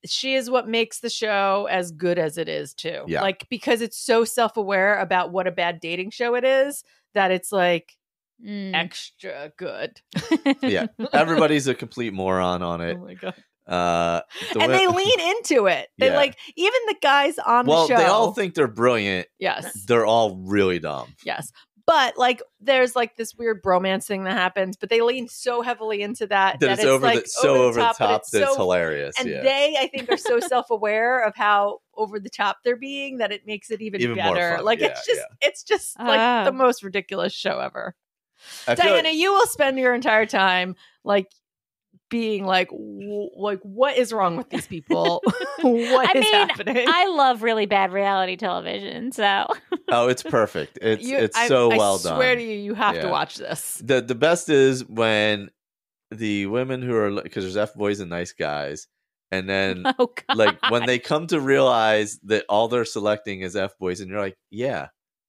she is what makes the show as good as it is too. Yeah. Like because it's so self-aware about what a bad dating show it is that it's like extra good. Yeah. Everybody's a complete moron on it. Oh my god. And They lean into it. They Yeah. like even the guys on the show. They all think they're brilliant. Yes. They're all really dumb. Yes. But like there's like this weird bromance thing that happens, but they lean so heavily into that That it's over like the top but that it's it's so hilarious. and yeah. they, I think, are so self-aware of how over the top they're being that it makes it even More better. fun. Like Yeah, it's just like the most ridiculous show ever. I feel Diana, like- you will spend your entire time like being like what is wrong with these people? What is happening? I love really bad reality television, so Oh, it's perfect. It's so well done. I swear to you, you have to Yeah. watch this. The best is when the women who are, because there's F-boys and nice guys, and then oh god, like when they come to realize that all they're selecting is F-boys, and you're like, yeah,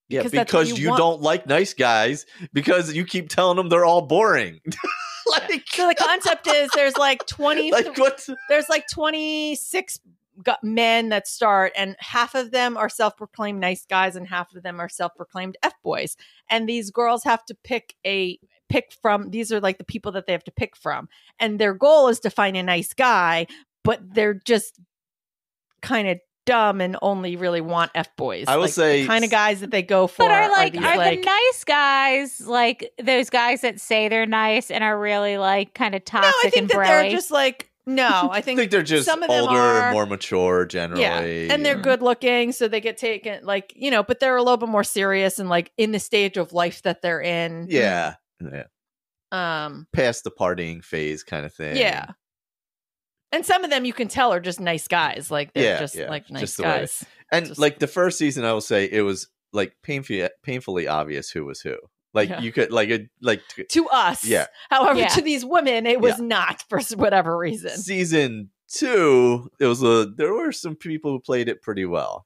Because that's what because you you want. don't like nice guys because you keep telling them they're all boring. Like, So the concept is there's like 20 like what? there's like 26 men that start, and half of them are self-proclaimed nice guys and half of them are self-proclaimed F-boys. And these girls have to pick from, these are like the people that they have to pick from. And their goal is to find a nice guy, but they're just kind of dumb and only really want F-boys. I will Like, say- the kind of guys that they go for but are these, the nice guys like those guys that say they're nice and are really like kind of no, toxic I think and that bro-y? they're just like, no, I I think, think they're just some of them older, are, more mature generally. yeah, and they're good looking, so they get taken, like, you know, but they're a little bit more serious and like in the stage of life that they're in. Yeah. Past the partying phase kind of thing. Yeah. And some of them you can tell are just nice guys, like they're just like nice just the way guys. And Just- like the first season, I will say it was like painfully obvious who was who. Like Yeah. you could To us, Yeah. However, Yeah. to these women, it was not for whatever reason. season 2, it was there were some people who played it pretty well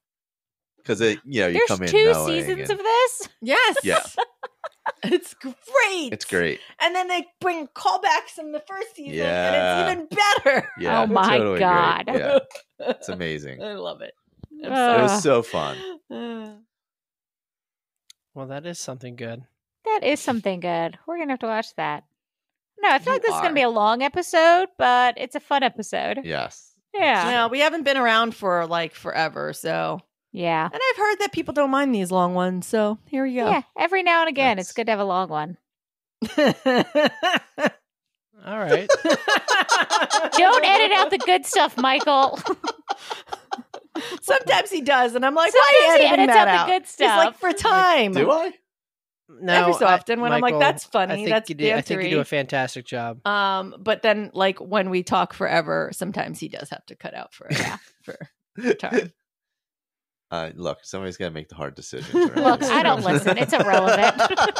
because you There's come in 2 knowing seasons and- of this. Yes, Yeah. it's great. It's great. And then they bring callbacks from the first season, Yeah. and it's even better. Yeah. Oh my totally great. God. Yeah, it's amazing. I love it. I'm It was so fun. Well, that is something good. That is something good. We're gonna have to watch that. No, I feel You like this is are. gonna be a long episode, but it's a fun episode. Yes. Yeah. Well, we haven't been around for like forever, so. Yeah. And I've heard that people don't mind these long ones, so here you go. Yeah. Every now and again, That's- it's good to have a long one. All right. Don't edit out the good stuff, Michael. Sometimes he does, and I'm like, Sometimes why are he you editing edits that out out? the good He's stuff. like, for time. Do I? No, Every so often when I'm like, Michael, that's funny, I think that's you do, I think you do bantery. a fantastic job. But then like when we talk forever, sometimes he does have to cut out for time. Look, somebody's got to make the hard decisions. Look, I don't listen. It's irrelevant.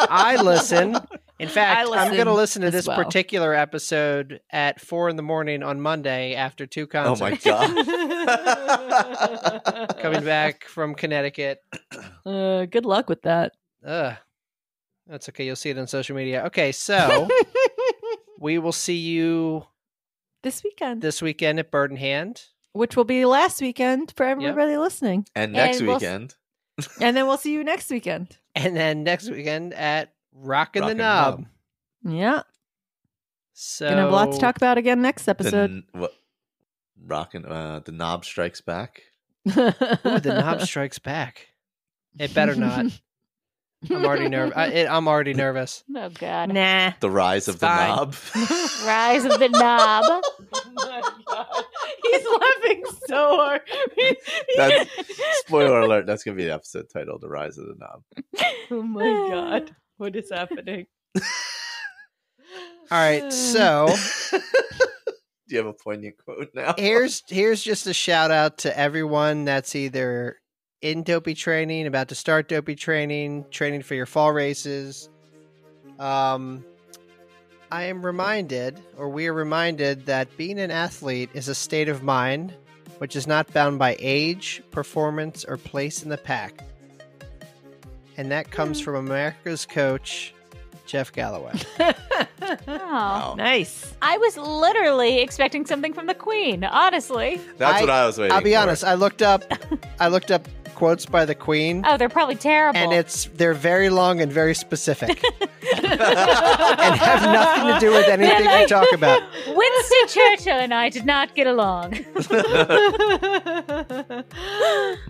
I listen. In fact, I'm going to listen to as this well. particular episode at 4 a.m. on Monday after 2 concerts. Oh my god! Coming back from Connecticut. Good luck with that. That's okay. You'll see it on social media. Okay, so we will see you this weekend at Bird in Hand. which will be last weekend for everybody listening. And next And we'll weekend. And then we'll see you next weekend. And then next weekend at Rockin' the Rockin' Knob. Yeah. So Gonna have a lot to talk about again next episode. The Knob Strikes Back. Ooh, the Knob Strikes Back. It better not. I'm already nervous. Oh, God. Nah. The Rise of the fine. Knob. Rise of the Knob. Oh my God. He's laughing so hard. That's, spoiler alert, that's going to be the episode title, The Rise of the Knob. Oh my God. What is happening? All right, so Do you have a poignant quote now? here's just a shout out to everyone that's either in dopey training, about to start dopey training for your fall races. I am reminded, or we are reminded, that being an athlete is a state of mind which is not bound by age, performance, or place in the pack. And that comes from America's coach, Jeff Galloway. Oh. Nice. I was literally expecting something from the Queen, honestly. That's what I was waiting I'll be for. honest. I looked up quotes by the Queen, Oh, they're probably terrible. and they're very long and very specific, and have nothing to do with anything we talk about. Winston Churchill and I did not get along.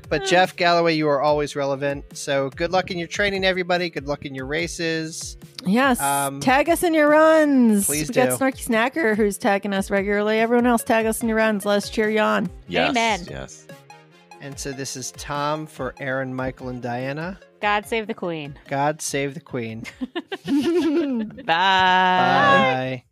But Jeff Galloway, you are always relevant. So good luck in your training, everybody. Good luck in your races. Yes. Tag us in your runs. Please we got do. Snarky Snacker who's tagging us regularly. Everyone else tag us in your runs. Let us cheer you on. Yes, Amen. Yes. And so this is Tom for Aaron, Michael, and Diana. God save the Queen. God save the Queen. Bye. Bye.